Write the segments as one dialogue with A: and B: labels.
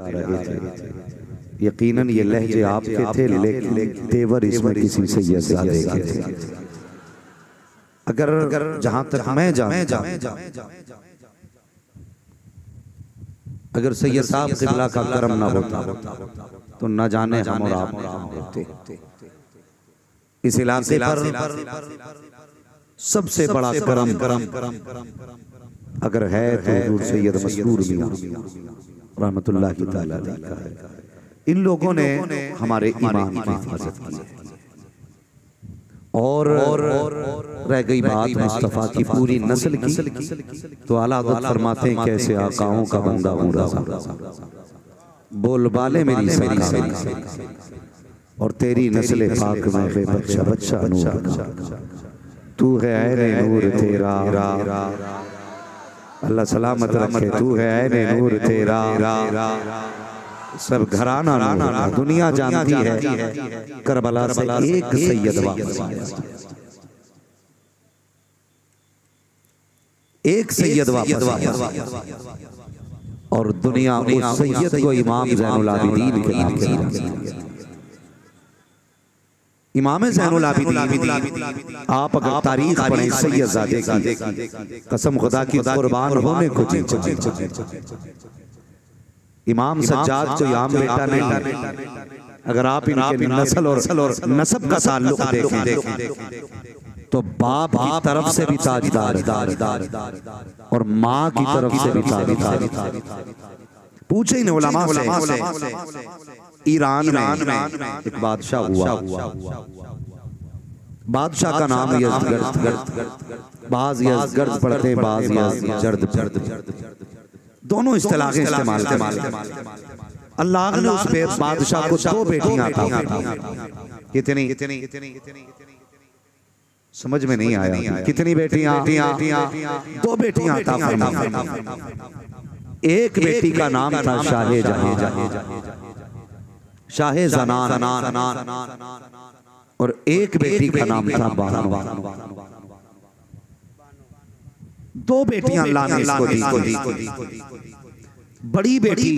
A: रहे थे। यकीनन ये लहजे आपके थे, लेकिन तेवर इसमें किसी सैयदजादे के थे। अगर जहां तक मैं जानता अगर सैयद साहब क़िबला का करम ना होता तो न जाने हम और आप होते। इस इलाके पर सबसे बड़ा करम अगर है तो हुजूर सैयद मसरूर मियां रहमतुल्लाहि तआला अलैह का है। इन लोगों ने हमारे ईमान की हिफाजत की और रह गई बात मुस्तफ़ा की पूरी नस्ल की, तो आला हज़रत फरमाते हैं कैसे आकाओं का बंदा हूँ रज़ा, बोल बाले मेरी सरकार और तेरी नस्ल पाक में बच्चा बच्चा नूर, तू है ऐने नूर तेरा, अल्लाह सलामत रखे, तू है ऐने नूर तेरा, सब घराना नूर। दुनिया जानती है करबला से एक सैयद वापस आया, एक सैयद वापस आया और दुनिया उस सैयद को इमाम ज़ैनुल आबिदीन के नाम से। इमाम ज़ैनुल आबिदीन आप अगर तारीख पढ़ें सैयदजादे की, कसम खुदा की कुर्बान होने को जी। इमाम सज्जाद जो आम बेटा नहीं, अगर आप इनके नस्ल और नसब का ताल्लुक देखें तो बाप की तरफ से भी ताजदार और माँ की तरफ से भी ताजदार। पूछे इन उलमा से, ईरान में एक बादशाह हुआ, बादशाह का नाम यज़गर्द, बाज यज़गर्द पढ़ते बाज यज़गर्द, दोनों इस्तिलाहें इस्तेमाल करते। अल्लाह ने उस बादशाह को दो बेटियां अता कितनी समझ में नहीं आया, कितनी बेटियां? दो बेटियां अता फरमाई। एक बेटी का नाम था शाहजहां, शाहजनान, और एक बेटी का नाम था बानो। दो बेटियां अल्लाह ने इसको दी। बड़ी बेटी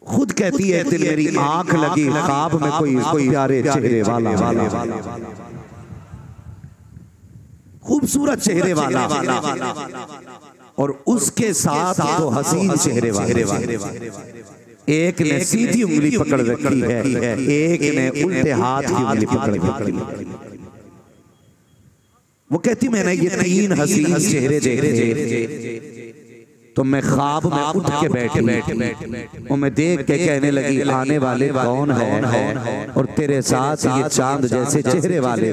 A: खुद कहती है दिल मेरी आंख लगी ख्वाब में कोई प्यारे चेहरे वाला, खूबसूरत चेहरे वाला, और उसके साथ तो हसीन चेहरे वाले। एक ने सीधी उंगली पकड़ रखी है, एक ने उल्टे हाथ की उंगली पकड़ रखी है। वो कहती मैंने ये तीन हसीन चेहरे देखे तो मैं ख्वाब में उठ के बैठी और मैं देख के कहने लगी आने वाले कौन है और तेरे साथ ये चांद जैसे चेहरे वाले।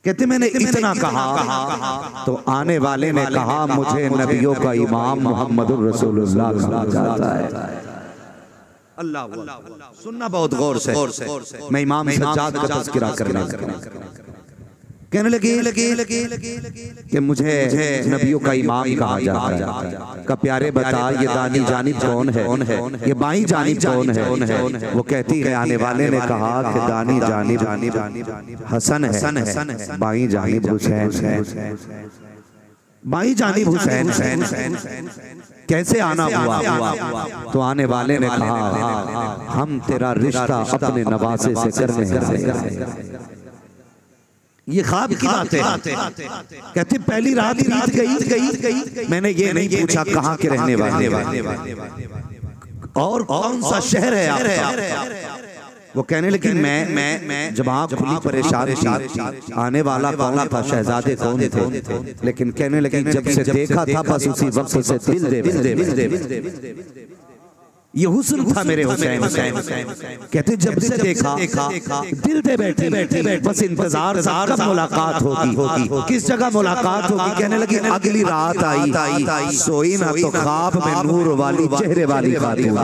A: कहते मैंने इतना कहा तो आने वाले ने कहा मुझे नबियों का इमाम मोहम्मदुर रसूलुल्लाह कहा जाता है। अल्लाह सुनना बहुत गौर से, मैं इमाम सज्जाद का तज़किरा करने कहने लगे कि मुझे नबियों का इमाम कहा जाता है। का प्यारे बता ये दानी जानिब कौन है, ये बाई जानिब कौन है? वो कहती है आने वाले ने कहा कि दानी जानिब हसन है, बाई जानिब हुसैन है। बाई जानिब हुसैन कैसे आना हुआ? तो आने वाले ने कहा हम तेरा रिश्ता अपने नवासे से करने। ये ख्वाब की बात है। कहते पहली रात बीत गई, मैंने ये नहीं पूछा कहाँ के रहने वाले और कौन सा शहर है आपका? वो कहने लगी मैं जब आँख खुली परेशान आने वाला कौन था, शहजादे कौन थे? लेकिन कहने लगी जब से देखा था बस उसी वक्त से दिल दे ये हुस्न था मेरे हुसैन। कहते जब से देखा दिल दे बैठी बस इंतजार कब मुलाकात होगी, किस जगह मुलाकात होगी। कहने लगी अगली रात आई सोई ना तो ख्वाब में नूर वाली चेहरे वाली खातून।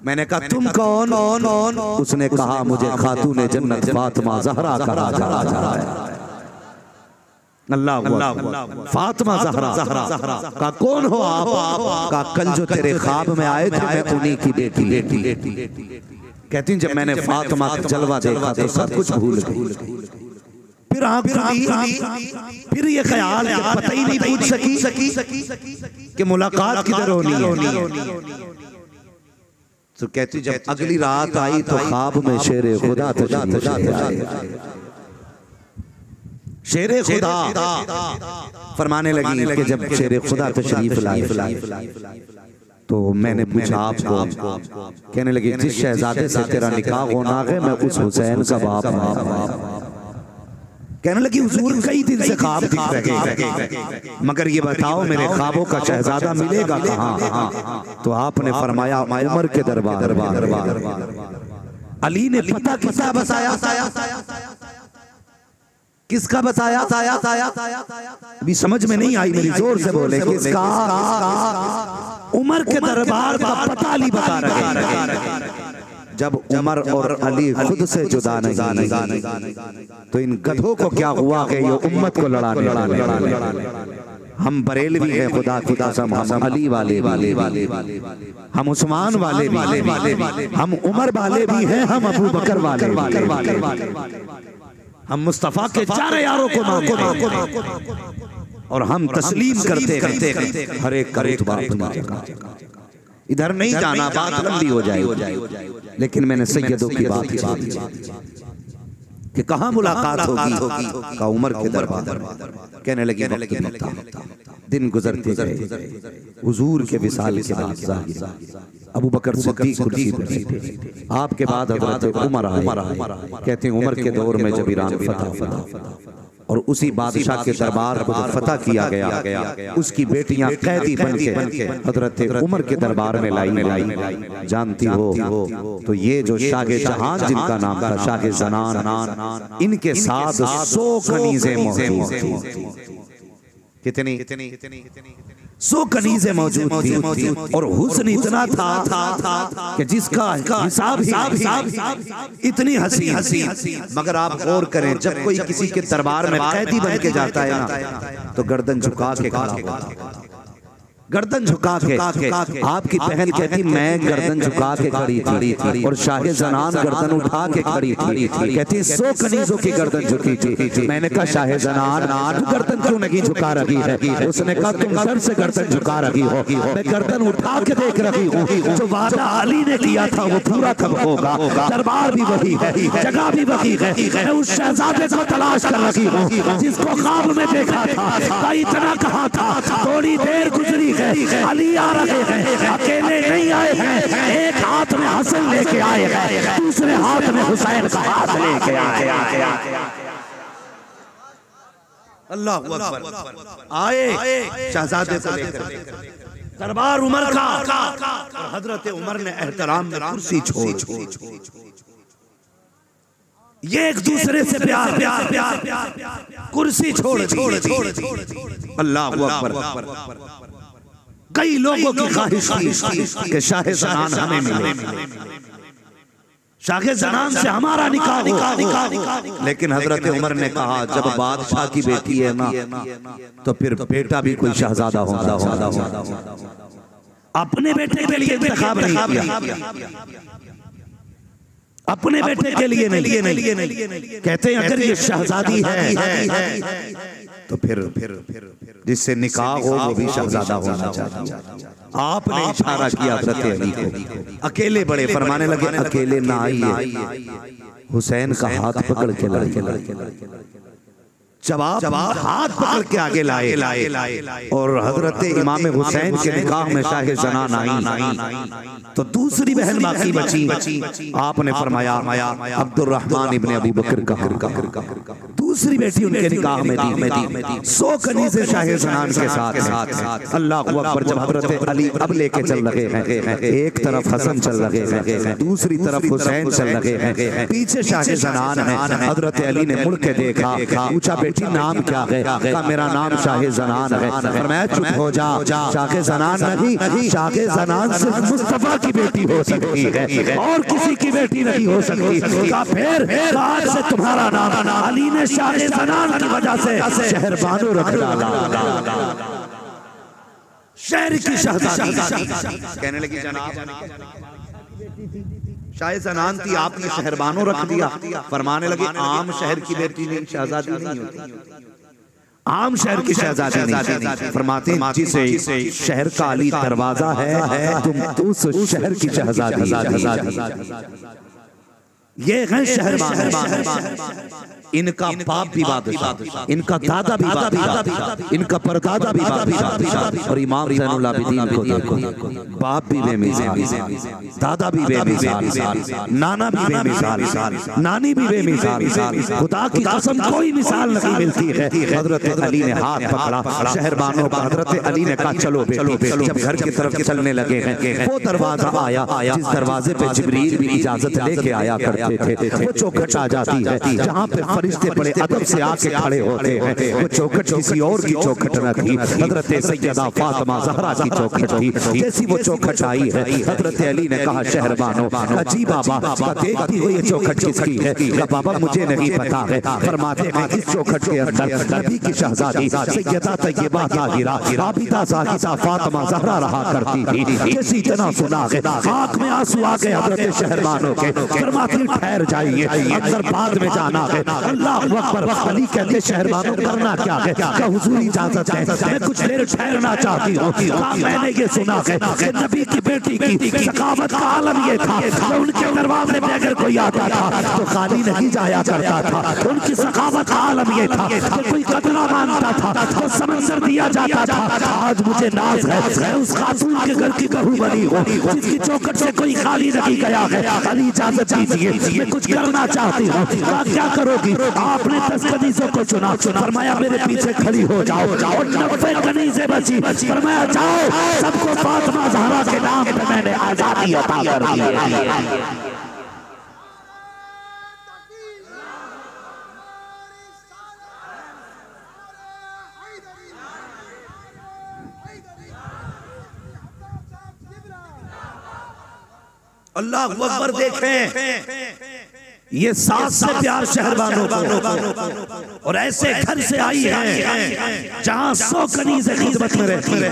A: मैंने कहा तुम कौन? उसने कहा मुझे खातून जन्नत फातिमा ज़हरा कहा जाता है। अल्लाह फातिमा ज़हरा का कौन हो आप? का कल जो तेरे ख्वाब में आए थे मैं उन्हीं की बेटी। कहती जब मैंने फातिमा का जलवा देखा तो सब कुछ भूल गई। फिर आंख खुली, फिर ये ख्याल पता ही नहीं पूछ सकी कि मुलाकात किधर होनी है। तो कहती जब अगली रात आई तो ख्वाब में शेरे खुदा शेरे खुदा फरमाने लगी कि जब शेरे खुदा तशरीफ लाए तो मैंने पूछा आपको, कहने लगी जिस शहजादे से तेरा निकाह होना है मैं उस हुसैन का बाप हूं। कहने लगी हुजूर कई दिन से ख्वाब दिख रहे, मगर ये बताओ मेरे ख्वाबों का शहजादा मिलेगा कहाँ? तो आपने फरमाया उमर के दरबार। अली ने पता किसका बताया? किसका बताया? अभी समझ में नहीं आई, मेरी जोर से बोले किसका? उमर के दरबार का पता अली बता रहे। जब उमर और अली खुद से जुदा नहीं तो इन गधों को क्या हुआ कि ये उम्मत को लड़ाने। हम बरेलवी हैं खुदा की कसम, हम अली वाले, हम उस्मान वाले भी, हम उमर वाले भी हैं, हम अबू बकर वाले, हम मुस्तफा के चारों यारों को मानते और हम तस्लीम करते हर एक करे। इधर नहीं जाना, बात लंबी हो जाए, लेकिन मैंने सैयदों की बात कि कहाँ मुलाकात होगी? का उमर के दरबार। कहने लगी दिन गुजरते गए, हुजूर के विसाल के बाद अबू बकर सिद्दीक कुर्सी पर थे, आपके बाद हजरत उमर आए। कहते हैं उमर के दौर में जब ईरान फतह और उसी बादशाह के दरबार को फतह किया गया, उसकी बेटियां कैदी बनके हजरत उमर के दरबार में लाई। जानती हो तो ये जो शाहे जहां जिनका नाम था शाहे ज़नान, इनके साथ 100 कनीज़ें मौजूद थी। कितनी 100 कनीज़ें मौजूद थी और हुस्न इतना था कि जिसका हिसाब इतनी हंसी। मगर आप गौर करें, जब कोई किसी के दरबार में कैदी बन के जाता है ना तो गर्दन झुका के खड़ा होता है, गर्दन झुका के। आपकी बहन कहती मैं गर्दन झुका के खड़ी थी और शाहे ज़नान गर्दन उठा के खड़ी थी। कहती 100 कनीज़ों की गर्दन झुकी थी। मैंने कहा शाहे ज़नान गर्दन क्यों नहीं झुका रही है? उसने कहा तुम सर से गर्दन झुका रही हो, मैं गर्दन उठा के देख रही हूँ। जो वादा अली ने किया था वो पूरा कब होगा? दरबार भी वही है, जगह भी वही है, मैं उस शहजादे को तलाश कर रही हूँ जिसको ख्वाब में देखा था। इतना कहा था, थोड़ी देर गुजरी, अली आ रहे हैं, अकेले नहीं आए हैं, एक हाथ में हसन लेके आए हैं, दूसरे हाथ में हुसैन का हाथ लेके आए। अल्लाह अकबर। आए शहजादे को लेकर दरबार उमर का, और हजरत उमर ने एहतराम में कुर्सी छोड़ ये एक दूसरे से प्यार कुर्सी छोड़। अल्लाह अकबर। कई लोगों की ख्वाहिश थी कि शाहे ज़नान हमें मिले, शाहे ज़नान से हमारा निकाह हो, लेकिन हजरत उमर ने कहा जब बादशाह की बेटी है ना तो फिर बेटा भी कोई शहजादा होगा। अपने बेटे के लिए इंतखाब नहीं किया, अपने बेटे के लिए नहीं। कहते हैं अगर ये शहजादी है तो फिर जिससे निकाह हो वो भी शहजादा होना चाहिए। आपने इशारा किया हज़रत अली को, अकेले बड़े फरमाने लगे अकेले ना आइए, हुसैन का हाथ पकड़ के लाए। जवाब हाथ पकड़ के आगे लाए और हजरत इमाम हुसैन के निकाह में शाहे ज़नान आई तो दूसरी बहन बाकी बची। आपने फरमाया अब्दुर्रहमान इब्ने अबू बकर का दूसरी बेटी उनके निकाह में दी। 100 कनीज़ें शाहे ज़नान के साथ। अल्लाह अकबर। जब हजरत अली अब लेके चल रहे हैं, एक तरफ हसन चल रहे हैं, दूसरी तरफ हुसैन चल रहे हैं, पीछे शाहे ज़नान है। हजरत अली ने मुड़ के देखा, पूछा नाम क्या है? कहा मेरा नाम शाहे ज़नान है। फरमाया चुप हो जा, शाहे ज़नान नहीं, शाहे ज़नान सिर्फ मुस्तफा की बेटी हो सकती है और किसी की बेटी नहीं हो सकती। कहा फिर आज से तुम्हारा नाम अली ने शाहे ज़नान की वजह से शहर बानो रख डाला, शहर की शहजादी। कहने लगी जनाब शायद सनान थी, आपने शहरबानो रख दिया। फरमाने लगे आम शहर की बेटी नहीं, शहजादी नहीं होती, आम शहर की शहजादी नहीं। फरमाते हैं जिसे शहर का अली दरवाजा है, तुम उस शहर की शहजादी। ये है शहरबान। इनका बाप भी बादशाह, इनका दादा भी बादशाह, इनका परदादा भी बादशाह। और इमाम ज़ैनुल आबिदीन को देखो, बाप भी बेमिसाल, दादा भी बेमिसाल, नाना भी बेमिसाल, नानी भी बेमिसाल। खुदा की कसम कोई मिसाल नहीं मिलती है। हजरत अली ने हाथ पकड़ा शहरबानों का, हजरत अली ने कहा चलो बेटी। जब घर की तरफ चलने लगे हैं, वो दरवाजा आया जिस दरवाजे पे जिब्रील भी इजाजत लेके आया करते थे। वो चौखट आ जाती है जहाँ पे फरिश्ते बड़े अदब से आके खड़े होते हैं। वो चौखट किसी और की चौखट न थी, हजरत सैयदा फातिमा ज़हरा की चौखट थी। जैसी वो चौखट आई है, हजरत अली ने कहा शहरबानो, जी बाबा देखती हो ये चौखट किसकी है? बाबा मुझे नहीं पता है। फरमाते हैं इस चौखट के अंदर नबी की शहजादी सैयदा तैयबा ताहिरा आबिदा ज़ाहिदा फातिमा ज़हरा रहा करती थी। जैसी इतना सुना है आँख में आंसू आ गए हजरत शहरबानो के। फरमाती ठहर जाइए, अंदर बाद में जाना है। अल्लाह अकबर। अली कहते शहरबानो करना क्या है? क्या हुजूर इजाजत है, मैं कुछ देर ठहरना चाहती हूँ। मैंने ये सुना है कि नबी की बेटी की सखावत का आलम ये था कि उनके दरवाजे पे अगर कोई आता था तो खाली नहीं जाया करता था। उनकी सखावत का आलम ये था कि कोई कतरा मांगता था तो समंदर दिया जाता था। आज मुझे नाज है मैं उस खातून के घर की बहू बनी हूँ जिसकी चौखट से कोई खाली नहीं गया है। अली इजाजत दीजिए, मैं कुछ करना चाहती हूँ। क्या करोगी? आपने 10 कनीज़ों को चुना, फरमाया मेरे पीछे खड़ी हो जाओ। और 90 कनीज़ें बची, फरमाया जाओ सबको फातिमा ज़हरा के नाम पे मैंने आजादी अता कर दी है। अल्लाह अकबर। देखें ये सास से प्यार शहरबानों को, और ऐसे घर से आई है जहां 100 कनीज़ें खिदमत में रहती है।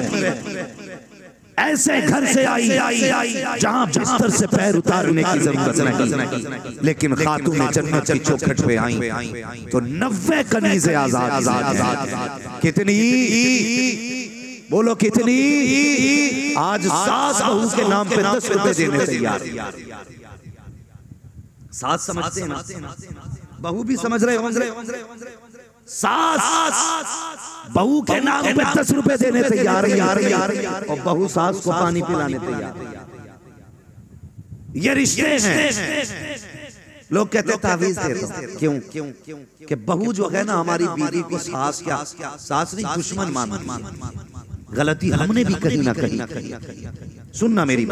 A: ऐसे घर से आई जहां बिस्तर से पैर उतारने की जरूरत नहीं, लेकिन खातून जन्नत की चौखट पे आई तो 90 कनीज़ें आजाद। कितनी बोलो कितनी? आज सास बहू के नाम पे 10 रुपए देने तैयार। सास समझते हैं ना, बहू भी समझ रहे होंगे। सास बहू के नाम पे 10 रुपए देने तैयार और बहू सास को पानी पिलाने तैयार। ये रिश्ते हैं। लोग कहते हैं तावीज़ दे दो। क्यों? कि बहू जो है ना हमारी बीवी को सास क्या, सास नहीं दुश्मन मानती। गलती हमने भी कहीं ना कहीं, सुनना मेरी,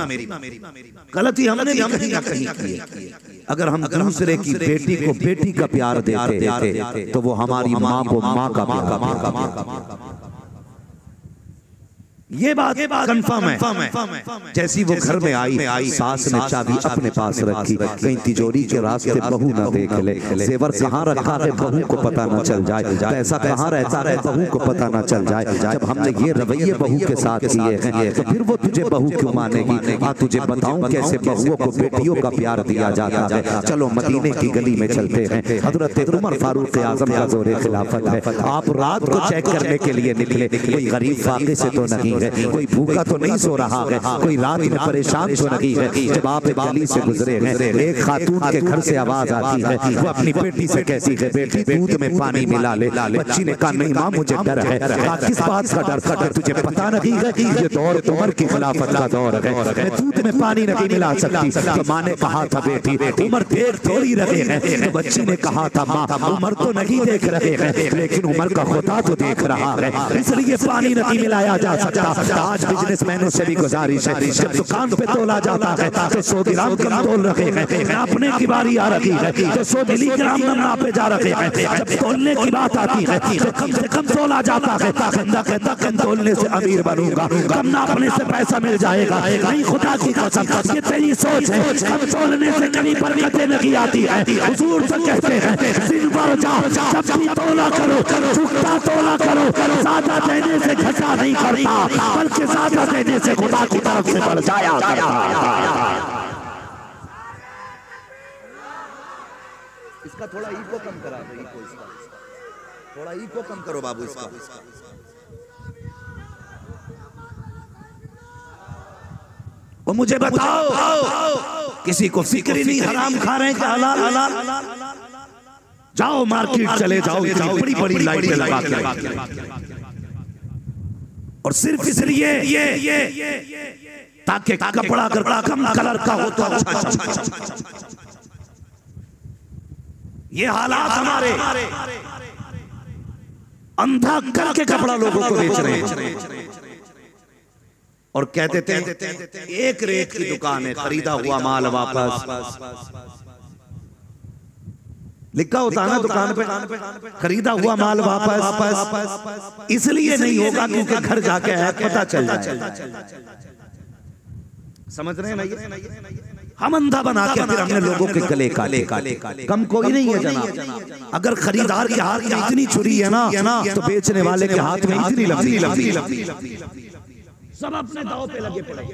A: गलती हमने भी कहीं ना कहीं की। अगर हम दूसरे की बेटी को बेटी का प्यार देते तो वो हमारी माँ को माँ का प्यार। ये बात कंफर्म है। जैसी वो घर में आई सास ने चाबी अपने पास रखी, कहीं तिजोरी के रास्ते बहू ना देख ले, जेवर कहाँ रखा है बहू को पता ना चल जाए, पैसा कहाँ रहता है बहू को पता ना चल जाए। जब हमने ये रवैये बहू के साथ किए हैं तो फिर वो तुझे बहू क्यों मानेगी? हाँ तुझे बताऊं कैसे बहुओं को बेटियों का प्यार दिया जाता है। चलो मदीने की गली में चलते हैं। हजरत उमर फारूक आजम का जोरे खिलाफत है। आप रात को चेक करने के लिए निकले, कोई गरीब फाके से तो नहीं, कोई भूखा तो नहीं सो रहा है, कोई रात में परेशान तो नहीं है। जब आप गली से गुजरे हैं एक खातून के घर से आवाज आती है, वो अपनी बेटी से कहती है बेटी दूध में पानी मिला ले। बच्ची ने कहा नहीं माँ मुझे डर है। किस बात का डर? तुझे पता नहीं है कि ये दौर उमर की खिलाफत का दौर है, मैं दूध में पानी नहीं मिला सकती। तो माँ ने कहा था बेटी उमर देख थोड़ी रहे हैं। तो बच्ची ने कहा था माँ उमर तो नहीं देख रहे हैं, लेकिन उमर का खुदा तो देख रहा है, इसलिए पानी नहीं मिलाया जा सकता। आज बिजनेसमैनों से भी गुजारिश है, जब दुकान पे तोला जाता है तो 100 ग्राम कम तोल रखे हैं। नापने की बारी आ रही है तो 100 मिलीग्राम कम नापे जा रहे हैं। जब तोलने की बात आती है तो कम से कम तोला जाता है। बंदा कहता कम तोलने से अमीर बनूंगा, कम नापने से पैसा मिल जाएगा। नहीं खुदा की कसम ये तेरी सोच है। कम तोलने से कहीं बरकतें नहीं आती है। हुजूर तो कहते हैं दिन भर जाओ जब भी तोला करो, चुकता तोला करो, ज्यादा देने से घटा नहीं करता बल्कि ज्यादा देने से खुदा की तरफ से बढ़ जाया। इसका थोड़ा इको कम करा दो, इको इसका थोड़ा इको कम करो बाबू इसका। वो मुझे बताओ, किसी को फिक्र ही नहीं हराम खा रहे हैं कि हलाल हलाल। जाओ मार्केट चले जाओ, बड़ी बड़ी लाइटें लगा के, और सिर्फ इसलिए ताकि कपड़ा कम कलर का हो तो अच्छा। ये हालात हमारे अंधा करके कपड़ा लोगों को बेच रहे हैं, और कहते थे एक रेट की दुकान है, खरीदा हुआ माल वापस। लिखा होता है ना दुकान पे, खरीदा हुआ माल वापस। इसलिए नहीं होगा क्योंकि घर जाके पता चल जाए। समझ रहे हैं ना? हम अंधा बना के फिर हमने लोगों के गले काटे। कम कोई नहीं है जनाब। अगर खरीदार के हाथ में इतनी छुरी है ना, तो बेचने वाले के हाथ में इतनी लंबी। सब अपने दांव पे लगे पड़े।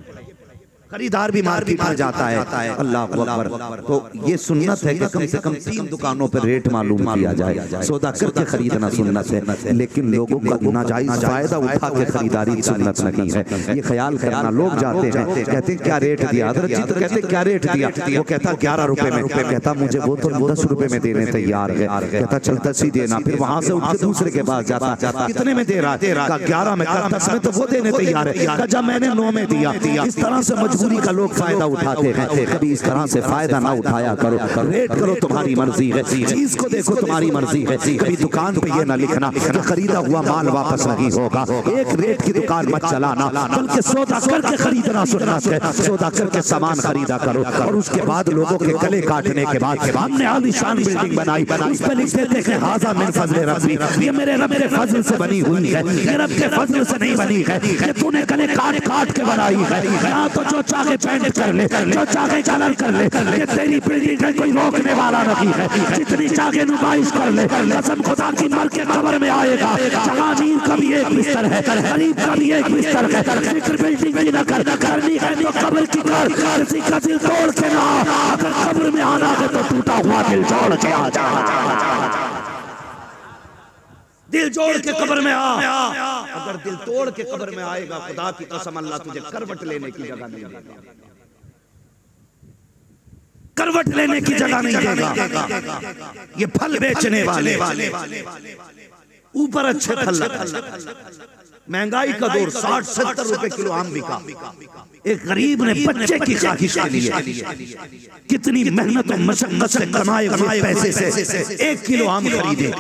A: खरीदार भी मार्केट में जाता है, अल्लाह अकबर। तो ये सुन्नत है कि कम से कम 3 दुकानों पर रेट मालूम किया जाए, सौदा करके खरीदना सुन्नत है। लेकिन लोगों का नाजायज फायदा उठा के खरीदारी सुन्नत नहीं है, ये ख्याल करना। लोग जाते हैं, कहते हैं क्या रेट दिया, हज़रत जी तो कहते क्या रेट दिया, वो कहता 11 रुपए में, कहता मुझे वो तो 10 रुपए में देने तैयार है, कहता चल 10 ही देना। फिर वहां से उठ के दूसरे के पास जाता, कितने में दे रहा है, 11 में, 10 में, तो वो देने तैयार है। जब मैंने 9 में दिया। इस तरह से मजबूरी का लोग फायदा उठाते हैं। कभी इस तरह से फायदा ना उठाया करो। रेट करो तुम्हारी मर्जी है, चीज को देखो तुम्हारी मर्जी है। कभी दुकान पे ये ना लिखना कि खरीदा हुआ माल वापस नहीं होगा। एक रेट की दुकान मत चलाना, बल्कि सौदा करके खरीदना सुन्नत है। सौदा करके सामान खरीदा करो, और उसके बाद लोगों के गले काटने के बाद हमने आलीशान बिल्डिंग बनाई, उस पर लिखते थे हाजा मिन फज़्ल रब्बी, ये मेरे रब के फजल से बनी हुई है, ये रब के फजल से नहीं बनी है, ये तूने गले काट काट के बनाई है। यहाँ तो जो चाहे पेंट कर ले, जो चाहे कलर कर ले, ये तेरी बिल्डिंग है, कोई रोकने वाला नहीं है। जितनी चाहे नुमाइश कर ले, कसम खुदा की मर के कब्र में आएगा। जहांगीर का भी एक बिस्तर है, गरीब का भी एक बिस्तर है। फिक्र बिल्डिंग की न करनी है तो कब्र की कर, किसी का दिल तोड़ के ना। अगर कब्र में आना है तो टूटा हुआ दिल जोड़ के आ जा, दिल जोड़ के कब्र में आ। अगर दिल तोड़ के कब्र में आएगा, खुदा की कसम अल्लाह तुझे करवट लेने की जगह नहीं देगा, करवट लेने की जगह नहीं देगा। ये फल बेचने वाले ऊपर अच्छे फल, महंगाई का दौर, 60-70 रुपए किलो आम बिका। एक गरीब ने बच्चे की ख्वाहिश के लिए कितनी मेहनत और मशक्कत से कमाए हुए पैसे से 1 किलो आम खरीदे।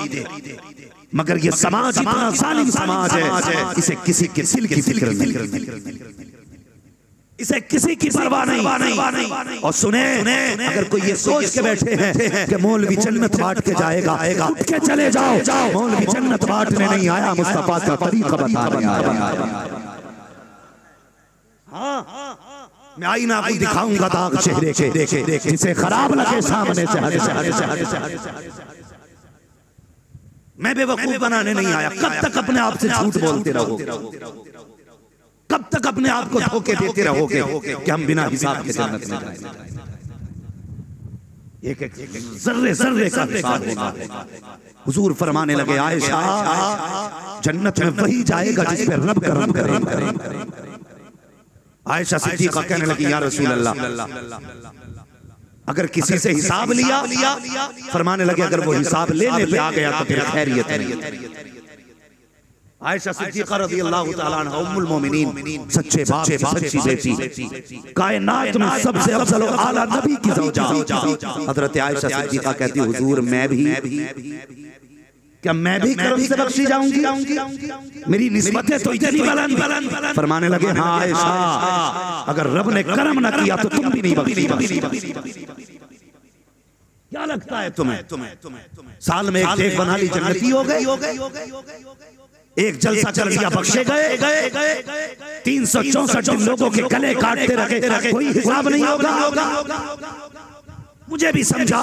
A: मगर ये समाज इतना जालिम समाज है, इसे किसी के दिल की फिक्र नहीं, इसे किसी की परवाह नहीं। और सुने, अगर कोई ये सोच के बैठे हैं कि मौलवी जन्नत बांट के जाएगा, उठ के चले जाओ। मौलवी जन्नत बांटने नहीं आया, मुस्तफा का तरीका बताने आया। मैं आईना को दिखाऊंगा दाग चेहरे के, जिसे खराब लगे सामने से। मैं बेवकूफ बनाने नहीं आया। कब तक अपने आप से झूठ बोलते रहोगे, कब तक अपने आप को धोखे देते रहोगे कि हम बिना हिसाब के जन्नत में जाएंगे। एक जर्रे जर्रे का हिसाब होगा। हुजूर फरमाने लगे, आयशा जन्नत में वही जाएगा जिस पे रब करम करे। आयशा सिद्दीका कहने लगी, या रसूल अल्लाह, अगर किसी से हिसाब लिया, फरमाने लगे अगर वो हिसाब लेने पे आ गया तो फिर खैरियत नहीं। आयशा सिद्दीका रज़ियल्लाहु ताला अन्हा उम्मुल मोमिनीन, सच्चे बाप की सच्ची बेटी, कायनात में सबसे अफजल और आला नबी की ज़ौजा हज़रत आयशा सिद्दीका कहती, हुजूर मैं भी, क्या मैं भी करम से बख्शी जाऊंगी? मेरी निस्बतें तो इतनी बुलंद। फरमाने लगे, हाँ आयशा, अगर रब ने करम न किया तो तुम भी नहीं बख्शी। क्या लगता है तुम्हें साल में एक देख बना ली जन्नती हो गए, एक जलसा कर लिया बख्शे गए, 364 दिन लोगों के गले काटते रखे, कोई हिसाब नहीं होगा। मुझे भी समझा,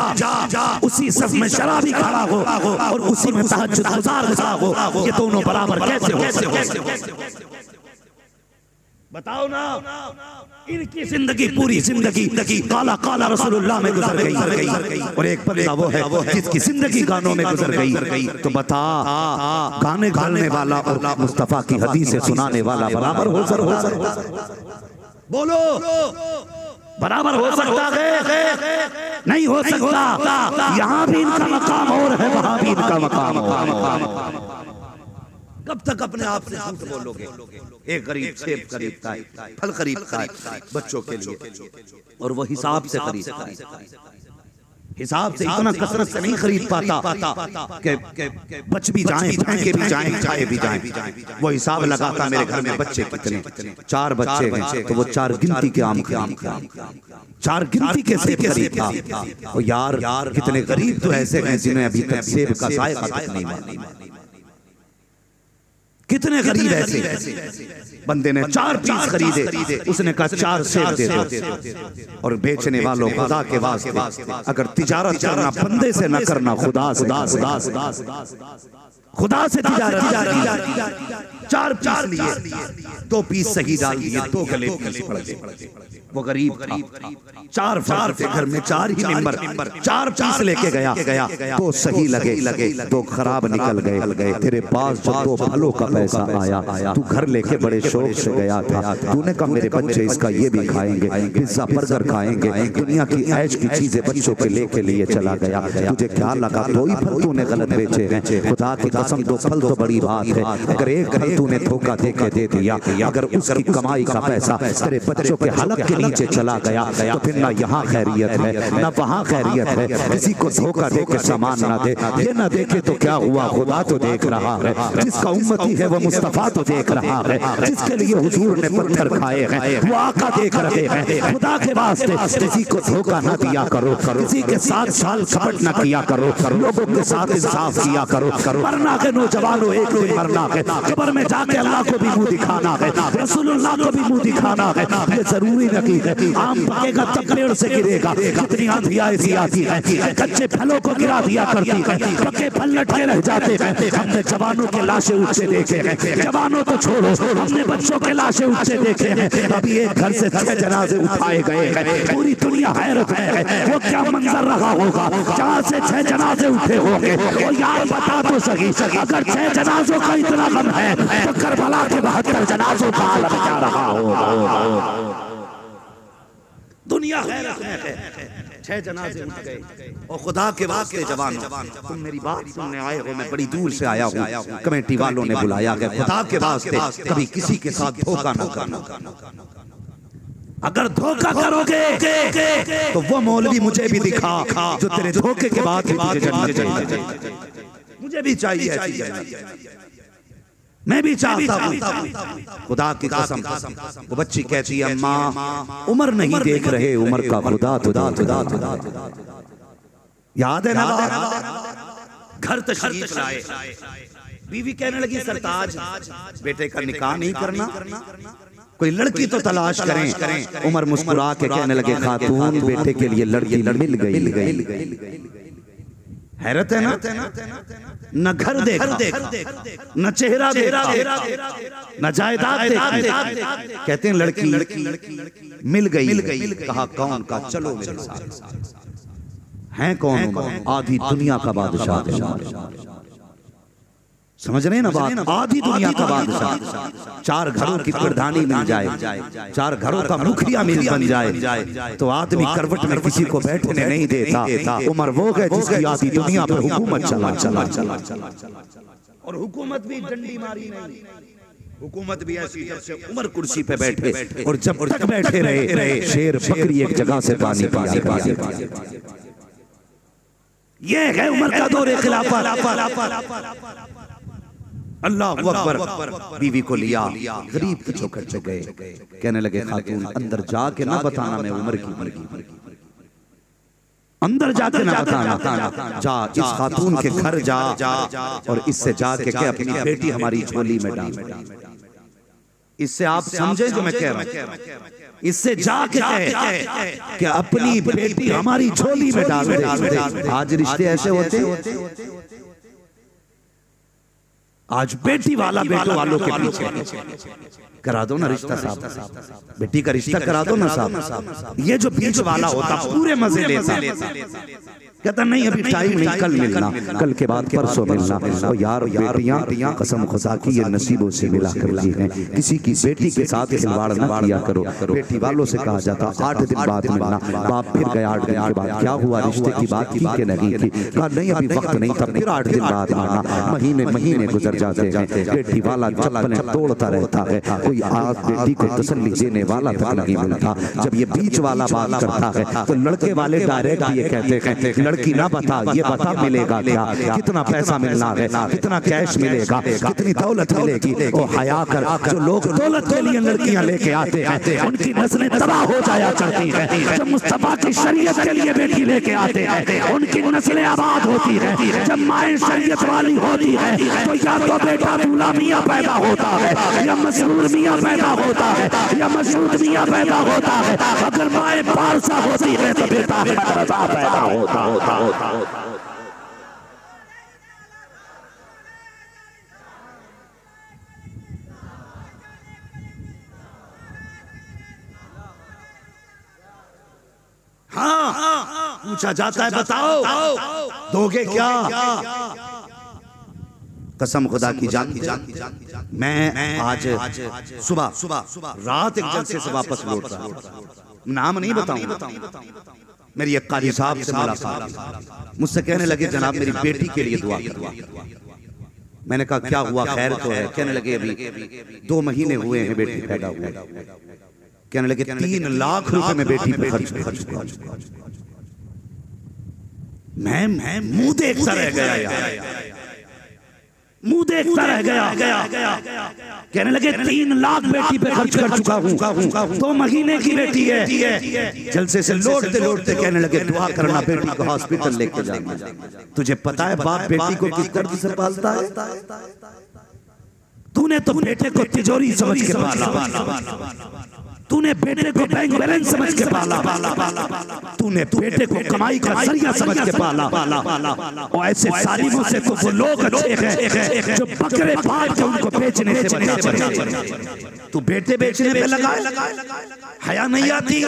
A: उसी सफ में शराबी खड़ा हो और उसी में तहज्जुद गुजार खड़ा हो, ये दोनों बराबर कैसे हो? बताओ ना, इनकी जिंदगी पूरी जिंदगी काला काला रसूलुल्लाह में गुजर गई और एक बंदा वो है जिसकी जिंदगी गानों में गुजर गई। तो बता, गाने गाने वाला और मुस्तफा की हदीसें सुनाने वाला बराबर हो बोलो, बराबर हो सकता है? नहीं हो सकता। यहाँ भी इनका मकाम और है, वहां भी इनका मकाम और। कब तक अपने आप से झूठ बोलोगे? एक गरीब सेब खरीदता है, फल खरीदता है बच्चों के लिए, और वो हिसाब से खरीदता है। हिसाब से इतना कसरत से नहीं खरीद पाता कि बच भी जाएं, फेंके भी जाएं, खाए भी जाएं। वो हिसाब लगाता, मेरे घर में बच्चे कितने, 4 बच्चे हैं, तो वो 4 गिनती के आम खरीदता, 4 गिनती के सेब खरीदता। और यार कितने गरीब तो ऐसे हैं जिन्हें अभी तक सेब का जायका तक नहीं मालूम। कितने गरीब ऐसे, बंदे ने 4 पीस खरीदे, उसने कहा 4 सेब दे दो। और बेचने वालों, खुदा के वास्ते अगर तिजारत करना बंदे से न करना, खुदा से तिजारत। 4 पीस लिए, 2 पीस सही डाल दिए, 2 गले पीस पड़ गए। वो गरीब था, 4 थे घर में, 4 ही मेंबर, 4 पीस लेके गया, 2 सही लगे, 2 खराब निकल गए। तेरे पास जो 2 फलों का पैसा आया, तू घर लेके बड़े शौक से गया था, तूने कहा मेरे बच्चे इसका ये भी खाएंगे, पिज्जा बर्गर खाएंगे, दुनिया की ऐश की चीजें बच्चों के लेके लिए चला गया। तुझे क्या लगा 2 ही फल तूने गलत बेचे हैं? खुदा की कसम 2 फल तो बड़ी बात है, अगर एक फल तूने धोखा देके दे दिया, अगर उसकी कमाई का पैसा तेरे बच्चों के हलक के नीचे चला गया, तो फिर ना यहाँ खैरियत है ना वहाँ खैरियत है। किसी को धोखा देके सामान ना दे, ये ना देखे तो क्या हुआ, खुदा तो देख रहा है। जिसका उम्मती है वो मुस्तफा तो देख रहा है, जिसके लिए हुजूर ने पत्थर खाए हैं वो आका देख रहे हैं। खुदा के वास्ते किसी को धोखा ना दिया करो, किसी के साथ साल कपट ना किया करो, लोगों के साथ इंसाफ किया करो। मरना के नौजवानों, एक दिन मरना है, कब्र में जाके अल्लाह को भी मुंह दिखाना है, रसूलुल्लाह को भी मुंह दिखाना है। ये जरूरी नहीं है आम पकेगा तब पेड़ से गिरेगा। कितनी आंधियां ऐसी आती है, कच्चे फलों को गिरा दिया करती है, पके फल लटके रह जाते हैं। हमने जवानों के लाशें उठते देखे हैं, जवानों तो छोड़ो, हमने बच्चों के लाशें उठते देखे हैं। अभी एक घर से 6 जनाजे उठाए गए हैं, पूरी दुनिया हैरत है। वो क्या मंजर रहा होगा जहाँ से 6 जनाजे उठे होंगे। वो यार बता तो सही, अगर 6 जनाजों का इतना गम है तो करबला के 72 जनाजों का आलम क्या रहा होगा। दुनिया हैरत है, 6 जनाजे उठ गए। और खुदा के वास्ते जवानों, तुम मेरी बात सुनने आए हो, मैं बड़ी दूर से आया हूँ, कमेटी वालों ने बुलाया है। खुदा के वास्ते कभी किसी के साथ धोखा ना करना। अगर धोखा करोगे तो वो मौलवी मुझे भी दिखा जो तेरे धोखे के बाद तुझे जन्नत चाहिए। मुझे भी चाहिए ऐसी जन्नत, मैं भी चाहता हूँ। खुदा की कसम, वो बच्ची कहती है अम्मा उम्र नहीं देख रहे, उम्र का खुदा खुदा। याद है ना, घर तशरीफ लाए, बीवी कहने लगी सरताज बेटे का निकाह नहीं करना, कोई लड़की तो तलाश करें। उमर मुस्कुरा के कहने लगे खातून बेटे के लिए लड़की मिल गई। हैरत है ना, न घर देखा, न चेहरा देखा, न जायदाद देखा, कहते हैं लड़की मिल गई। कहा कौन? का चलो मेरे साथ। हैं कौन? आधी दुनिया का बादशाह। समझ रहे हैं ना बात? आधी दुनिया का बादशाह, 4 घरों की प्रधानी मिल जाए, 4 घरों का मुखिया बन जाए, तो आदमी करवट में किसी को बैठने नहीं देता। उमर वो है जिसकी आधी दुनिया पर हुकूमत चला। और हुकूमत भी डंडी मारी नहीं, हुकूमत भी ऐसी जब से उमर कुर्सी पे बैठे, और जब तक बैठे रहे शेर बकरी एक जगह से पानी पिया। ये है उमर का दौरे खिलाफत। अल्लाह अकबर। बीवी को लिया, गरीब के चौखट पे गए, कहने लगे खातून अंदर जाके ना बताना मैं उम्र की, अंदर जाके ना बताना, जा इस खातून के घर जा और इससे जाके क्या अपनी बेटी हमारी झोली में डाल। इससे आप समझे जो मैं कह रहा हूं, इससे जाके कहे कि अपनी बेटी हमारी झोली में डाल दे। आज रिश्ते ऐसे होते आज बेटी वाला बेटों वालों के पीछे करा दो ना रिश्ता साहब, बेटी का रिश्ता करा दो ना साहब। ये जो बीच वाला होता पूरे मजे लेता, कहता नहीं अभी टाइम नहीं, कल मिलना, कल के बाद परसों मिलना। और यार बेटियां कसम खुदा की ये नसीबों से मिला करती हैं, किसी की बेटी के साथ खिलवाड़ ना किया करो। बेटी वालों से कहा जाता 8 दिन बाद मिलना, बाप फिर गया 8 दिन के बाद, क्या हुआ रिश्ते की बात की कि नहीं थी, कहा नहीं अभी वक्त नहीं था, फिर 8 दिन बाद मिलना। महीने महीने गुजर जाते हैं, बेटी वाला चप्पलें तोड़ता रहता है, कोई आज बेटी को तसल्ली देने वाला तक नहीं मिलता। जब ये बीच वाला बात करता है तो लड़के वाले डायरेक्ट ये कहते हैं लड़की ना बता, ये बता मिलेगा क्या, कितना पैसा मिलना है, कितना कैश मिलेगा, कितनी दौलत मिलेगी। ओ हया कर, जो लोग दौलत के लिए लड़कियां लेके आते हैं उनकी नस्लें तबाह हो जाया करती है। जब मुस्तफा की शरीयत के लिए बेटी लेके आते हैं उनकी नस्लें आबाद होती है। जब माए शरीयत वाली होती है तो या तो बेटा दूल्हा मियां पैदा होता है, या मसरूर मियां पैदा होता है, या मशहूद मियां पैदा होता है। अगर माए पारसा होती है तो बेटा रजा पैदा होता। हाँ पूछा जाता है बताओ दोगे क्या? कसम खुदा की जान, मैं आज सुबह रात एक जलसे से वापस लौट रहा, नाम नहीं बताऊंगा। मेरी एक कारी साहब से मुलाकात, मुझसे कहने लगे जनाब मेरी बेटी के लिए दुआ करो। मैंने कहा क्या हुआ, खैर तो है? कहने लगे अभी 2 महीने हुए हैं बेटी पैदा हुए। कहने लगे 3 लाख रुपए में बेटी पे खर्च। मैं मुंह देखता रह गया यार, मुंह देखता रह गया। कहने लगे 3 लाख बेटी पे खर्च कर चुका हूँ, 2 महीने की बेटी है। जलसे से लौटते कहने लगे दुआ करना बेटी को हॉस्पिटल लेके जाना। तुझे पता है बाप बेटी को किस दर्द से पालता है? तूने तो बेटे को तिजोरी समझ के पाला, तूने बेटे को बैंक बैलेंस समझ के पाला, तूने बेटे को कमाई का जरिया समझ के पाला। और ऐसे सालिमों से तो वो लोग अच्छे हैं जो बकरे पाल के उनको बेचने से बचा। तू बेटे बेचने पे लगा, हया नहीं आती।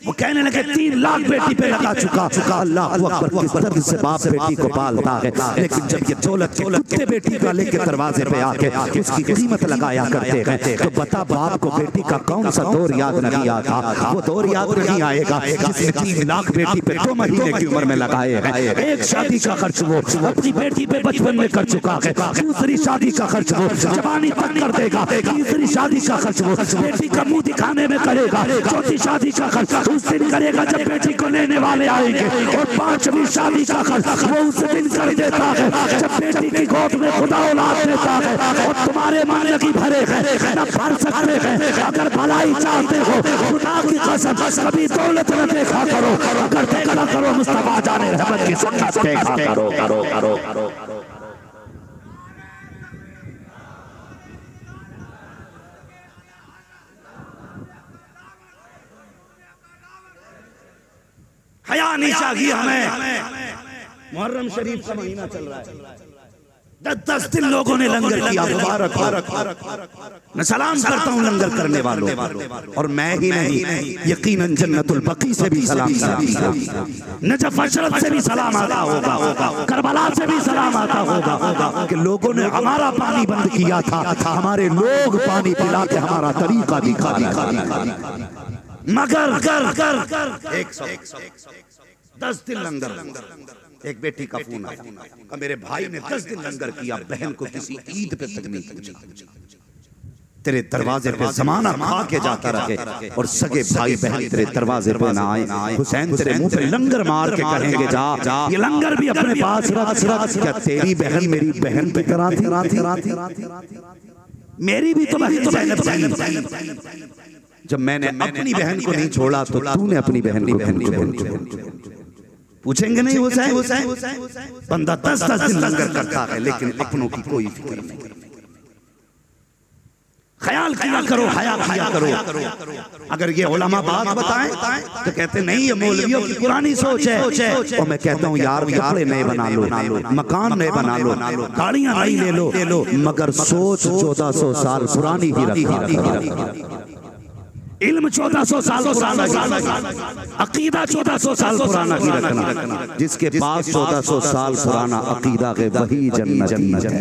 A: वो कहने लगे 3 लाख बेटी पे लगा चुका। अल्लाह अकबर, किस तरह से बाप बेटी को पालता है। लेकिन जब ये दौलत के कुत्ते बेटी का लेके दरवाजे पे आके उसकी कीमत लगाया करते हैं तो बता बाप को बेटी का कौन सा दौर याद नहीं आता? वो दौर याद नहीं आएगा जिसने 3 लाख बेटी पे 2 महीने की उम्र में लगाए हैं। एक शादी का खर्च वो अपनी बेटी पे बचपन में कर चुका है, दूसरी शादी का खर्च वो जवानी तक कर देगा, तीसरी शादी का खर्च वो बेटी का मुंह दिखाने में करेगा, चौथी शादी का खर्च उस दिन करेगा जब बेटी को लेने वाले आएंगे, और 5वीं शादी का खर्च वो उस दिन कर देता है जब बेटी की गोद में खुदा औलाद देता है। और तुम्हारे मन लगी भरे हैं न भर सकते हैं। अगर भलाई चाहते हो खुदा की कसम कभी दौलत न देखा करो, अगर देखा करो मुस्तफा जाने रहमत की सुन्नत देखा करो। हया नहीं चाहिए हमें। मुहर्रम शरीफ का महीना चल रहा है, 10 दिन लोगों ने लंगर किया, मुबारक। मैं सलाम करता हूँ लंगर करने वालों, और मैं ही नहीं यकीनन जन्नतुल बकी से भी सलाम, नजफ अशरफ से भी सलाम आता होगा, करबला से भी सलाम आता होगा कि लोगों ने हमारा पानी बंद किया था, हमारे लोग पानी पिला के हमारा तरीका दिखा। मगर 10 दिन लंगर, एक बेटी का फोन आया, मेरे भाई ने 10 दिन लंगर किया, बहन को किसी ईद पे तक नहीं पूछा। तेरे दरवाजे पे जमाना खा के जाता रहे और सगे भाई बहन तेरे दरवाजे पे ना आए। हुसैन तेरे मुंह पे लंगर मार के कहेंगे जा ये लंगर भी अपने पास रख। क्या तेरी बहन मेरी बहन की तरह थी? मेरी भी तो बहन। जब मैंने अपनी बहन को नहीं छोड़ा तो तूने अपनी बहन को पूछेंगे नहीं? हुसैन बंदा 10 दिन लंगर करता है लेकिन अपनों की कोई फिक्र नहीं। ख्याल किया करो, हया किया करो। अगर ये उलमा बात बताएं तो कहते नहीं ये मौलवियों की पुरानी सोच है। और मैं कहता हूँ यार कपड़े नए बना लो, मकान नए बना लो, गाड़ियां नई ले लो, मगर सोच 1400 साल पुरानी ही रखी। इल्म 1400 साल पुराना, अकीदा 1400 साल पुराना ही रखना। जिसके पास 1400 साल पुराना अकीदा है वही जन्नती है,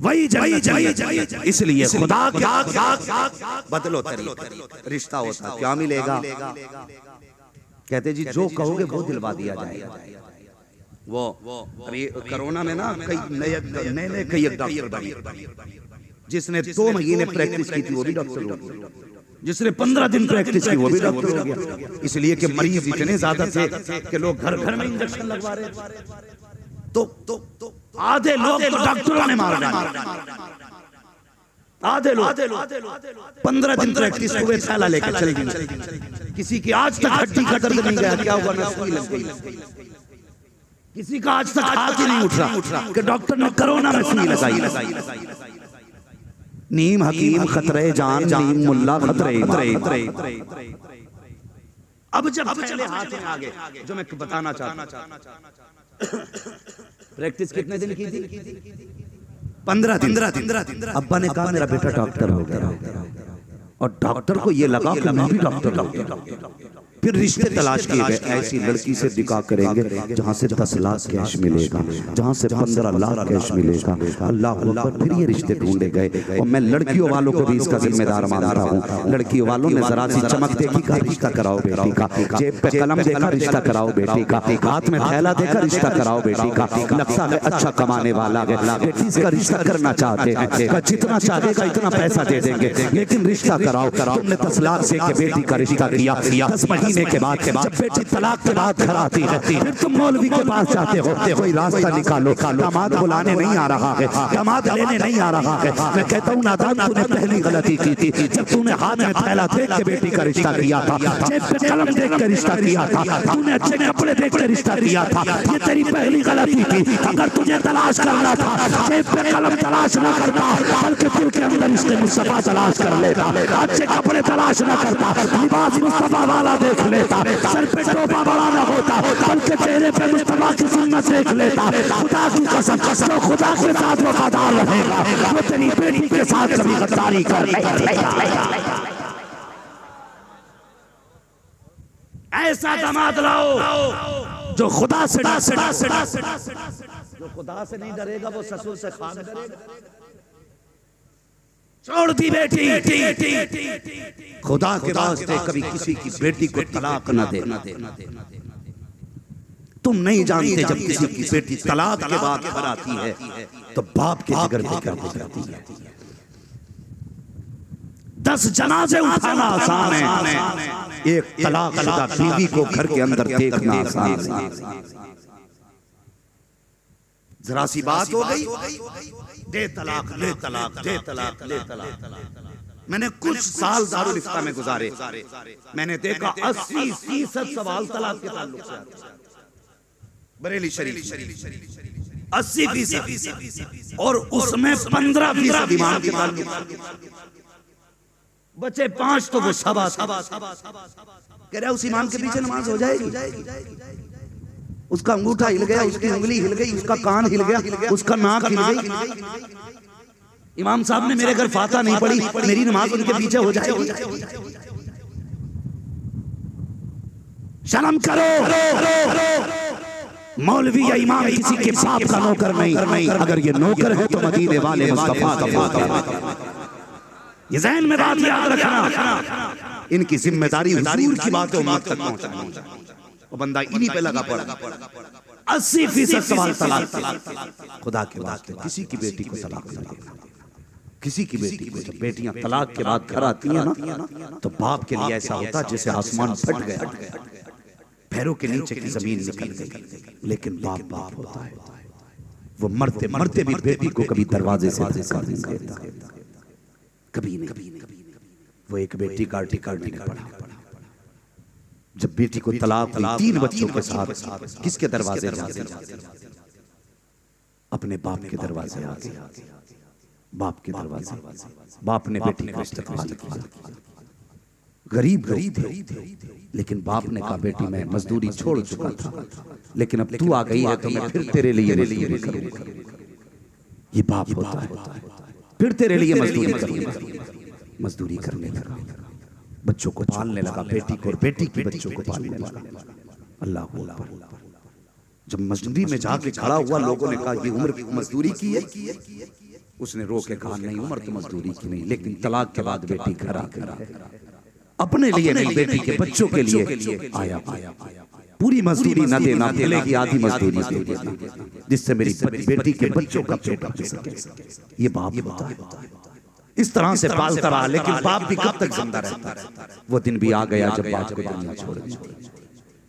A: वही जन्नत। इसलिए खुदा क्या बदलो तरीका, रिश्ता होता क्या मिलेगा? कहते जी जो कहोगे वो दिलवा दिया जाएगा। वो अभी कोरोना में ना कई नए कई डॉक्टर बने। जिसने 2 महीने प्रैक्टिस की थी वो भी डॉक्टर हो गया, जिसने 15 दिन प्रैक्टिस की वो भी डॉक्टर हो गया। इसलिए कि मरीज इतने ज्यादा थे कि लोग घर घर में इंजेक्शन लगवा रहे थे। तो आधे लोग तो डॉक्टरों ने मार डाले, आधे लोग 15 दिन प्रैक्टिस हुए थैला लेकर चले गए। किसी की आज तक हड्डी का दर्द नहीं गया, क्या हुआ? सुई लग गई। किसी का आज तक हाथ ही नहीं उठ रहा कि डॉक्टर ने कोरोना में सुई लगाई। नीम हकीम खतरे जान, नीम मुल्ला खतरे। अब जब थैले हाथ में आ गए, जो मैं बताना चाहता हूं, प्रैक्टिस कितने दिन की थी? 15 दिन। अब्बा ने कहा मेरा बेटा डॉक्टर हो गया, और डॉक्टर को ये लगा कि मैं भी डॉक्टर हूं। फिर रिश्ते तलाश किए गए, ऐसी लड़की से निकाह करेंगे जहां से 10 लाख कैश मिलेगा, जहां से 15 लाख कैश मिलेगा। अल्लाह अल्लाह, फिर ये रिश्ते ढूंढे गए। और मैं लड़कियों वालों को भी इसका जिम्मेदार मानता हूँ। लड़कियों वालों ने जरा सी चमक देखी का रिश्ता कराओ बेटी का, जेब पे कलम देखा रिश्ता कराओ बेटी का, हाथ में थैला देखा रिश्ता कराओ बेटी का, लगता है अच्छा कमाने वाला है, बेटी इसका रिश्ता करना चाहते हैं, जितना चाहेगा इतना पैसा दे देंगे, लेकिन रिश्ता कराओ। तुमने 10 लाख से बेटी का रिश्ता किया, 10 महीने के बाद जब बेटी तलाक के बाद घर आती है, फिर तुम मौलवी के पास जाते हो, कोई रास्ता निकालो। दामाद बुलाने नहीं आ रहा है, दामाद लेने नहीं आ रहा है। मैं कहता हूँ नादान, तूने पहली गलती की थी जब तूने हाथ में थैला देख के बेटी का रिश्ता किया था, जेब पे कलम देख के रिश्ता किया था, तूने अच्छे कपड़े देख के रिश्ता किया था। ये तेरी पहली गलती थी। अगर तुझे तलाश करना था, जेब पे कलम तलाश न करता, बल्कि दिल के अंदर इसके मुस्तफा तलाश कर लेता, अच्छे कपड़े तलाश न करता, लिबास मुस्तफा वाला देख लेता, सर पे टोपा बड़ा न होता, बल्कि चेहरे पे मुस्तफा की सुन्नत देख लेता। खुदा की कसम, जो खुदा के साथ वफादार रहेगा वो तेरी बेटी के साथ कभी गद्दारी कर नहीं देगा। ऐसा दामाद लाओ जो खुदा से जो खुदा से नहीं डरेगा वो ससुर से खाक डरेगा। छोड़ दी बेटी, खुदा के वास्ते कभी किसी की बेटी को तलाक न देना। तुम नहीं जानते जब किसी की बेटी तलाक के बाद घर आती है तो बाप के जिगर पे कर जाती है। 10 जनाजे उठाना आसान है, एक तलाक शुदा बीवी को घर के अंदर देखना आसान है। जरा सी बात हो गई, दे तलाक, ले तलाक, दे तलाक, ले तलाक। मैंने कुछ साल दारुल इफ्ता में गुजारे, मैंने देखा 80% सवाल तलाक के ताल्लुक से आते हैं। बरेली शरीफ 80%, और उसमें 15% ईमान के ताल्लुक, बचे 5 तो वो सवा कह रहा है उस ईमान के पीछे नमाज हो जाएगी। उसका अंगूठा हिल गया, उसकी उंगली हिल गई, उसका कान हिल गया, उसका नाक हिल गई। इमाम साहब ने मेरे घर फाता नहीं पड़ी, मेरी नमाज उनके पीछे हो जाएगी। शर्म करो, मौलवी या इमाम किसी के बाप का नौकर नहीं। अगर ये नौकर है तो मदीने वाले मुस्तफा का। ये ज़हन में बात याद रखना, इनकी जिम्मेदारी हुजूर की बातें उम्मत तक पहुंचाना। वो बंदा इन्हीं पे लगा पड़ा। 80% सवाल तलाक। खुदा के वास्ते किसी की बेटी को तलाक न देना। किसी की बेटी को, जब बेटियां तलाक के बाद घर आती हैं ना, तो बाप के लिए ऐसा होता जैसे आसमान फट गया, पैरों के नीचे की जमीन निकल गई। लेकिन बाप होता है, वो मरते मरते भी बेटी को कभी दरवाजे से धक्का नहीं देता, कभी नहीं। वो एक बेटी का आर्टिकल नहीं पढ़ा। जब बेटी को तलाक हुई 3 बच्चों के साथ किसके दरवाजे जाते? अपने बाप के दरवाजे आगे। बाप के दरवाजे, बाप ने बेटी को इस्तेमाल किया। गरीब थे, लेकिन बाप ने कहा बेटी मैं मजदूरी छोड़ चुका था, लेकिन अब तू आ गई है तो मैं फिर तेरे लिए मजदूरी करूंगा। ये बाप होता है, फिर तेरे लिए मजदूरी करूंगा। मजदूरी करने लगा, बच्चों को पालने लगा, बेटी को और बेटी की बच्चों को पालने लगा। अल्लाह हू अकबर। जब मजदूरी में जाके खड़ा हुआ, लोगों ने कहा ये उम्र की मजदूरी की है। उसने रो के कहा नहीं उम्र तो मजदूरी की नहीं, लेकिन तलाक के बाद बेटी घर आ गई, अपने लिए नहीं बेटी के बच्चों के लिए आया। पूरी मजदूरी न देना, भले की आधी मजदूरी दे देना, जिससे मेरी बेटी के बच्चों का पेट भर सके। ये बाप होता है, इस तरह से पालता रहा। लेकिन बाप भी कब तक जिंदा रहता है? वो दिन भी आ गया जब बाप को दुनिया छोड़ दी।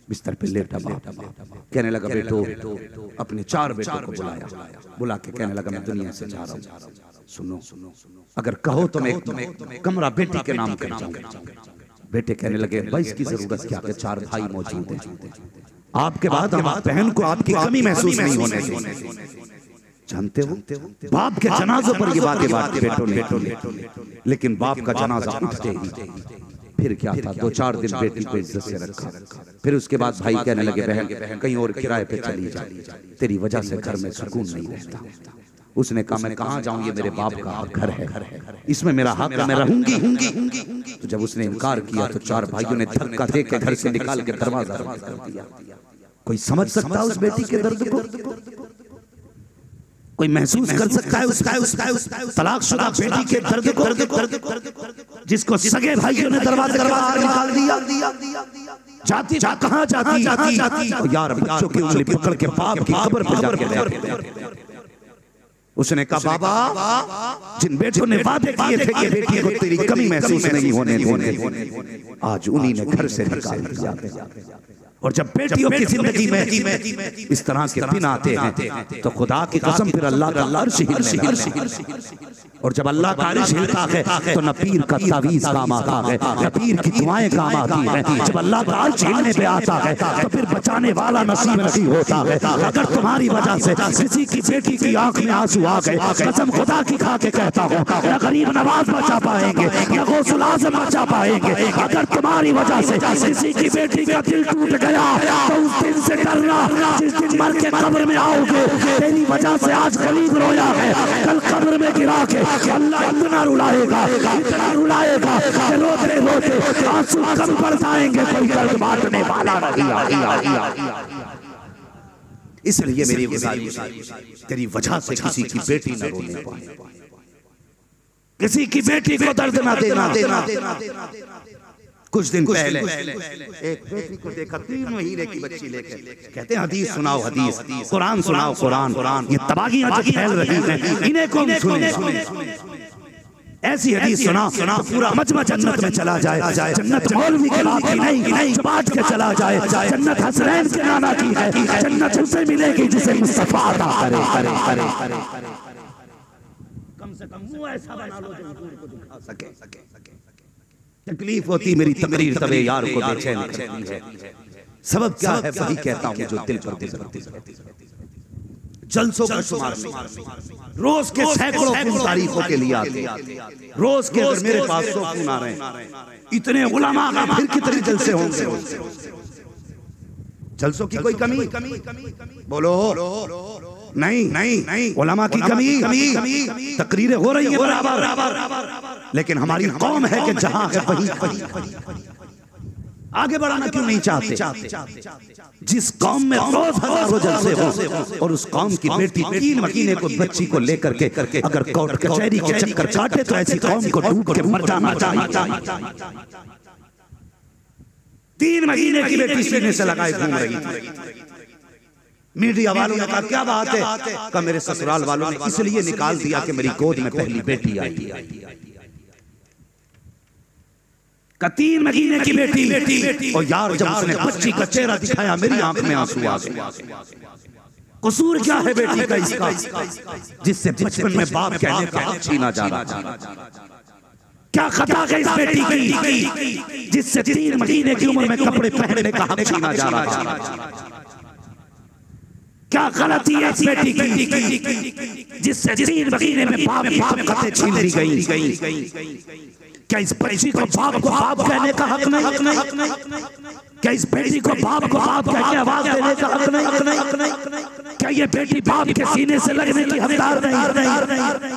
A: बिस्तर पे लेटा बाप कहने लगा बेटो, अपने 4 बेटों को बुला के कहने लगा मैं दुनिया से जा रहा हूँ, सुनो अगर कहो तो मैं एक कमरा बेटी के नाम कर जाऊंगा। बेटे कहने लगे भाई इसकी जरूरत क्या है, 4 भाई मौजूद हैं, आपके बाद हमारी बहन को आपकी कमी महसूस नहीं होने देंगे। जानते हो बाप के जनाजों पर ये बातें बेटों ने, लेकिन बाप का जनाजा उठते ही फिर क्या था, 2-4 दिन बेटी को इज्जत से रखा। फिर उसके बाद भाई कहने लगे बहन कहीं और किराए पे चली जा, तेरी वजह से घर में सुकून नहीं रहता। उसने कहा मैं कहाँ जाऊं, ये मेरे बाप का घर है, इसमें मेरा हक है, मैं रहूंगी। तो जब उसने इनकार किया तो 4 भाइयों ने धक्का दे के घर से निकाल के दरवाजा बंद कर दिया। कोई समझ सकता है उस बेटी के दर्द को? कोई महसूस कर सकता है उसका तलाकशुदा बेटी के दर्द को, जिसको सगे भाइयों ने दरवाजे निकाल दिया? जाती कहाँ जाती यार, बच्चों की उंगली पकड़ के बाप की कब्र पर जाके उसने कहा बाबा जिन बेटों ने वादे किए थे कि बेटी को तेरी कमी महसूस नहीं होने देंगे, आज उन्हीं ने घर से निकाल दिया। और जब बेटियों की जिंदगी में इस तरह के दिन आते हैं तो खुदा की कसम फिर अल्लाह का अर्श हिलने लगता है। और जब अल्लाह का अर्श हिलता है तो न पीर का तावीज़ काम आता है, न पीर की दुआएं काम आती हैं। जब अल्लाह का अर्श हिलने पे आता है तो फिर बचाने वाला नसीब नहीं होता है। अगर तुम्हारी वजह से किसी की बेटी की आंख में आंसू आ गए, कसम खुदा की खा के कहता हूँ न गरीब नवाज बचा पाएंगे न गौसुल आज़म बचा पाएंगे। अगर तुम्हारी वजह से किसी की बेटी का दिल टूट गया तो उस दिन से डरना जिस दिन मर के कब्र में आओगे। तेरी वजह से आज गरीब रोया है, कल कब्र में गिरा के अल्लाह इतना रुलाएगा कि रोते रोते आंसू कम पड़ जाएंगे, कोई दर्द बांटने वाला नहीं। इसलिए मेरी गुजारिश तेरी वजह से किसी की बेटी न रोने पाए, किसी की बेटी को दर्द न देना। कुछ दिन पहले एक बेटी को देखा 3 महीने की बच्ची लेकर, कहते हैं हदीस सुनाओ हदीस, कुरान सुनाओ कुरान। ये तबागियां जो फैल रही हैं इन्हें कौन सुने? ऐसी हदीस सुना पूरा मजमा जन्नत में चला जाए। जन्नत मौलवी के बाप की नहीं बात के चला जाए। जन्नत हसनैन के नाना की है, जन्नत उसे मिलेगी जिसे मुस्तफा अता करे। कम से कम मुंह ऐसा बना लो जो हुजूर को दिखा सके। तकलीफ होती मेरी तकरीर तबे यार को बेचैन करती है। सबब क्या है वही कहता हूँ जो दिल पर गुजरती है। जलसों का शुमार रोज के सैकड़ों खून तारीफों के लिए आते, रोज के अगर मेरे पास 100 खून आ रहे हैं, इतने उलमा का फिर कितने जलसे होंगे? जलसों की कोई कमी बोलो? नहीं उलमा की कमी, तकरीरें हो रही हैं बराबर, लेकिन हमारी कौम है कि जहां है वहीं आगे बढ़ाना क्यों नहीं चाहते? जिस कौम में रोज हजारों जलसे हो और उस कौम की बेटी 3 महीने को बच्ची को लेकर के अगर कोर्ट कचहरी के चक्कर काटे तो ऐसी कौम को डूब के मर जाना चाहिए। 3 महीने की बेटी सीने से लगाए घूम रही थी। मीडिया वालों ने कहा क्या बात है? कहा मेरे ससुराल वालों ने इसलिए निकाल दिया कि मेरी गोद में पहली बेटी आई। का 3 महीने की बेटी और यार जब उसने बच्ची का चेहरा दिखाया मेरी आंख में आंसू आ गए। कसूर क्या है बेटी का इसका जिससे बचपन में बाप कहने का हक छीना जा रहा? क्या खता है इस बेटी की जिससे 3 महीने की उम्र में कपड़े पहनने का हक छीना जा रहा? क्या गलती है इस बेटी की जिससे 3 महीने में बाप कते छीन ली गई? क्या इस बेटी को बाप कहने का हक नहीं? क्या इस बेटी को बाप कह के आवाज देने का हक नहीं? क्या ये बेटी बाप के सीने से लगने की हकदार नहीं?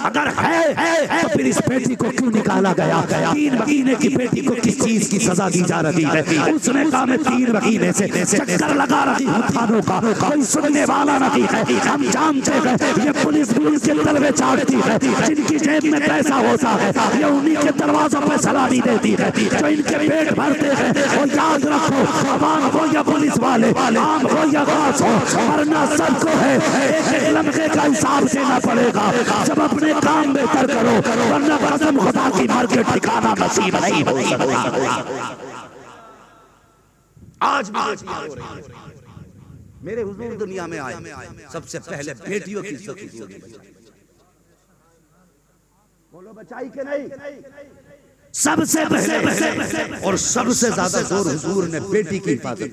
A: अगर है तो फिर इस बेटी को क्यों निकाला गया? 3 महीने की बेटी को किस चीज की सजा दी जा रही है? उसने कहा मैं 3 महीने से चक्कर लगा रही हूँ थानों का, कोई सुनने वाला नहीं है। हम जानते हैं ये पुलिस के तलवे चाटती है, जिनकी जेब में पैसा होता है ये उन्हीं के दरवाजों पे सलामी देती है, जो इनके पेट भरते हैं। और याद रखो, आवाम हो या पुलिस वाले, आम हो या खास हो, वरना सबको है एक लम्हे का हिसाब देना पड़ेगा। जब अपने काम बेहतर करो, वरना कसम खुदा की मर के ठिकाना नसीब नहीं हो सकता। आज मेरे हुजूर दुनिया में आए, सबसे पहले बेटियों की बोलो बचाई के नहीं, सबसे पहले और सबसे ज्यादा जोर हुजूर ने बेटी की हिफाजत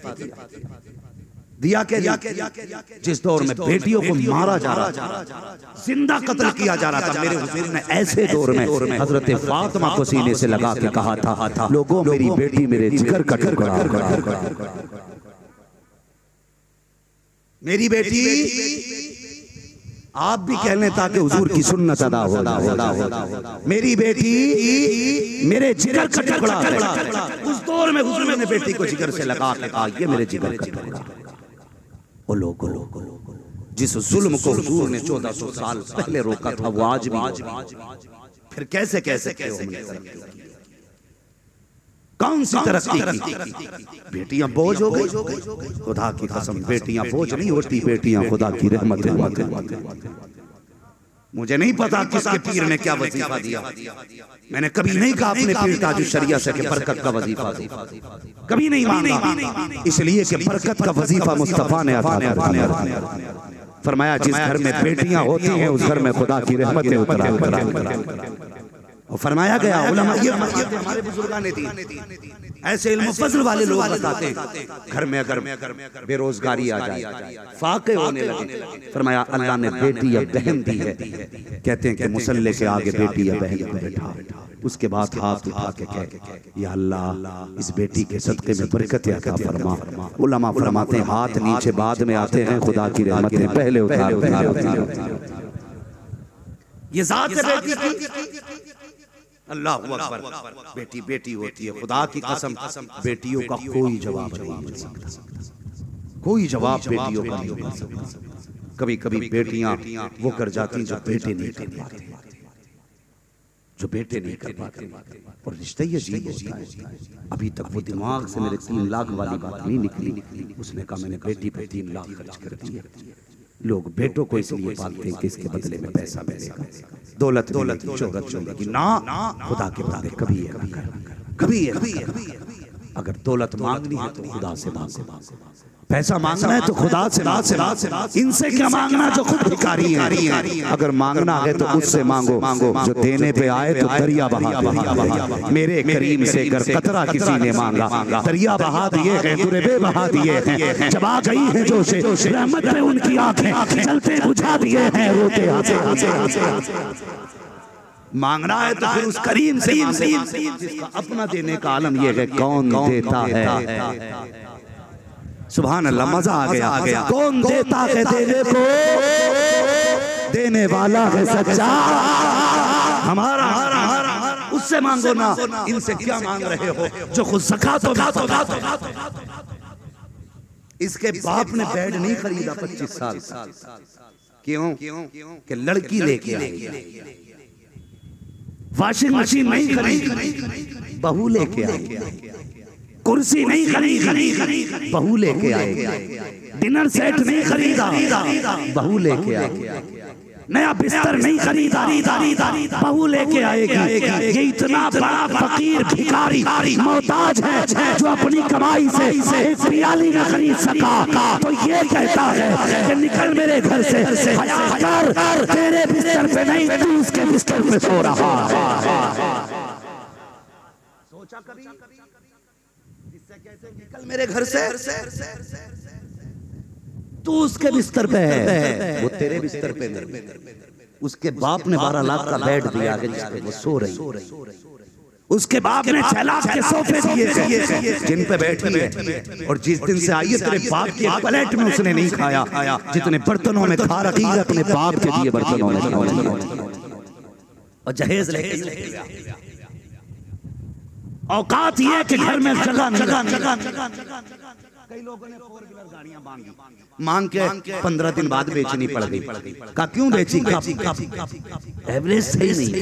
A: दिया के जिस दौर में बेटियों को मारा जा रहा था, जिंदा कत्ल किया जा रहा था, मेरे हुजूर ने ऐसे दौर में हजरत फातिमा को सीने से लगा के कहा था, लोगों मेरी बेटी मेरे जिगर का टुकड़ा, मेरी बेटी आप भी कह लें ताकि हुजूर की सुन्नत अदा हो। मेरी बेटी मेरे जिगर का टुकड़ा है। उस दौर में हुजूर ने बेटी को जिगर से लगा के कहा ये मेरे जिगर का टुकड़ा। ओ लोगो जिस जुल्म को हुजूर ने 1400 साल पहले रोका था वो आज भी, फिर कैसे कौन सी तरक्की की? बेटियां बोझ हो गई। खुदा की कसम बेटियां बोझ नहीं होती, बेटियां खुदा की रहमत है। मुझे नहीं पता किसके पीर ने क्या वजीफा दिया, मैंने कभी नहीं कहा अपने पीर ताजुल शरिया से कि बरकत का वजीफा दे, कभी नहीं मांगा, इसलिए कि बरकत का वजीफा मुस्तफा ने अता किया। फरमाया जिस घर में बेटियां होती हैं उस घर में खुदा की रहमतें उतरा। और फरमाया गया उलमा ये हमारे बुजुर्गों ने दी, ऐसे इल्म फज़ल वाले लोग बताते हैं घर में अगर बेरोजगारी आ जाए, फाके होने लगे, फरमाया अल्लाह ने बेटी या बहन दी है, कहते हैं कि मुसल्ले के आगे बेटी या बहन को बैठा, उसके बाद हाथ उठा के कहे या अल्लाह इस बेटी के सदक़े में बरकत अता फरमा। उलमा फरमाते हैं हाथ नीचे बाद में आते हैं, खुदा की रहमतें पहले उतार। ये ज़ात है बेटी की। अल्लाह अकबर, बेटी बेटी होती है। खुदा की कसम बेटियों का कोई जवाब नहीं मिल सकता, कोई जवाब बेटियों का नहीं मिल सकता। कभी कभी बेटियां वो कर जाती जो बेटे नहीं कर पाते, जो बेटे नहीं कर पाते, और रिश्ता ये अजीब होता है। अभी तक वो दिमाग से मेरे 3 लाख वाली बात नहीं निकली। उसने कहा मैंने बेटी पे 3 लाख खर्च कर दिए। लोग बेटों को इसलिए पालते हैं कि इसके बदले में पैसा मिलेगा, दौलत शोहरत मिलेगी। ना, खुदा के बदले कभी है। अगर दौलत मांगनी है तो खुदा से मांगो, पैसा मांगना है तो खुदा से, इनसे क्या मांगना जो खुद भिखारी हैं। अगर मांगना है तो उससे मांगो, जो देने पे आए तो दरिया बहा। मेरे करीम से अगर कतरा किसी ने मांगा, दरिया बहा दिए हैं, तुरबे बहा दिए हैं। जब आ गई है जो से रहमत पे उनकी आंखें चलते बुझा दिए हैं, रोते हंसे। मांगना है तो फिर उस करीम से जिसका अपना देने का आलम यह है कौन देता है। सुभान अल्लाह, मजा आ गया। कौन देता है देने को, देने वाला है सच्चा हमारा। उससे मांगो ना, इनसे क्या मांग रहे हो जो खुद ज़कात इसके बाप ने बेड नहीं खरीदा 25 साल। क्यों? कि लड़की लेके आई। वॉशिंग मशीन नहीं खरीदी, बहू लेके आई। कुर्सी नहीं खरीदी, बहू लेके आए। डिनर सेट नहीं खरीदा, बहू लेके आए। नया बिस्तर नहीं खरीदा, बहू लेके आएगी। ये इतना बड़ा फकीर भिखारी मोहताज है जो अपनी कमाई से एक प्याली न खरीद सका, तो ये कहता है कि निकल मेरे घर से, हया कर, तेरे बिस्तर पे नहीं तू उसके बिस्तर पे सो रहा है। सोचा कभी इससे कैसे निकल मेरे घर से? तू उसके बिस्तर पे है, वो तेरे बिस्तर पे नहीं। उसके बाप ने 12 लाख का बेड दिया है जिस पे वो सो रही। उसके बाप ने 6 लाख के सोफे दिए जिन पे बैठी है। और जिस दिन से आई है तेरे बाप के प्लेट में उसने नहीं खाया जितने बर्तनों में खा रखी है अपने बाप के दिए बर्तनों में। और जहेज लेके औकात ये कि घर में जगह कई लोगों ने 4 व्हीलर गाड़ियां मांग के 15 दिन बाद बेचनी पड़ गई। का क्यों बेची? एवरेज सही नहीं,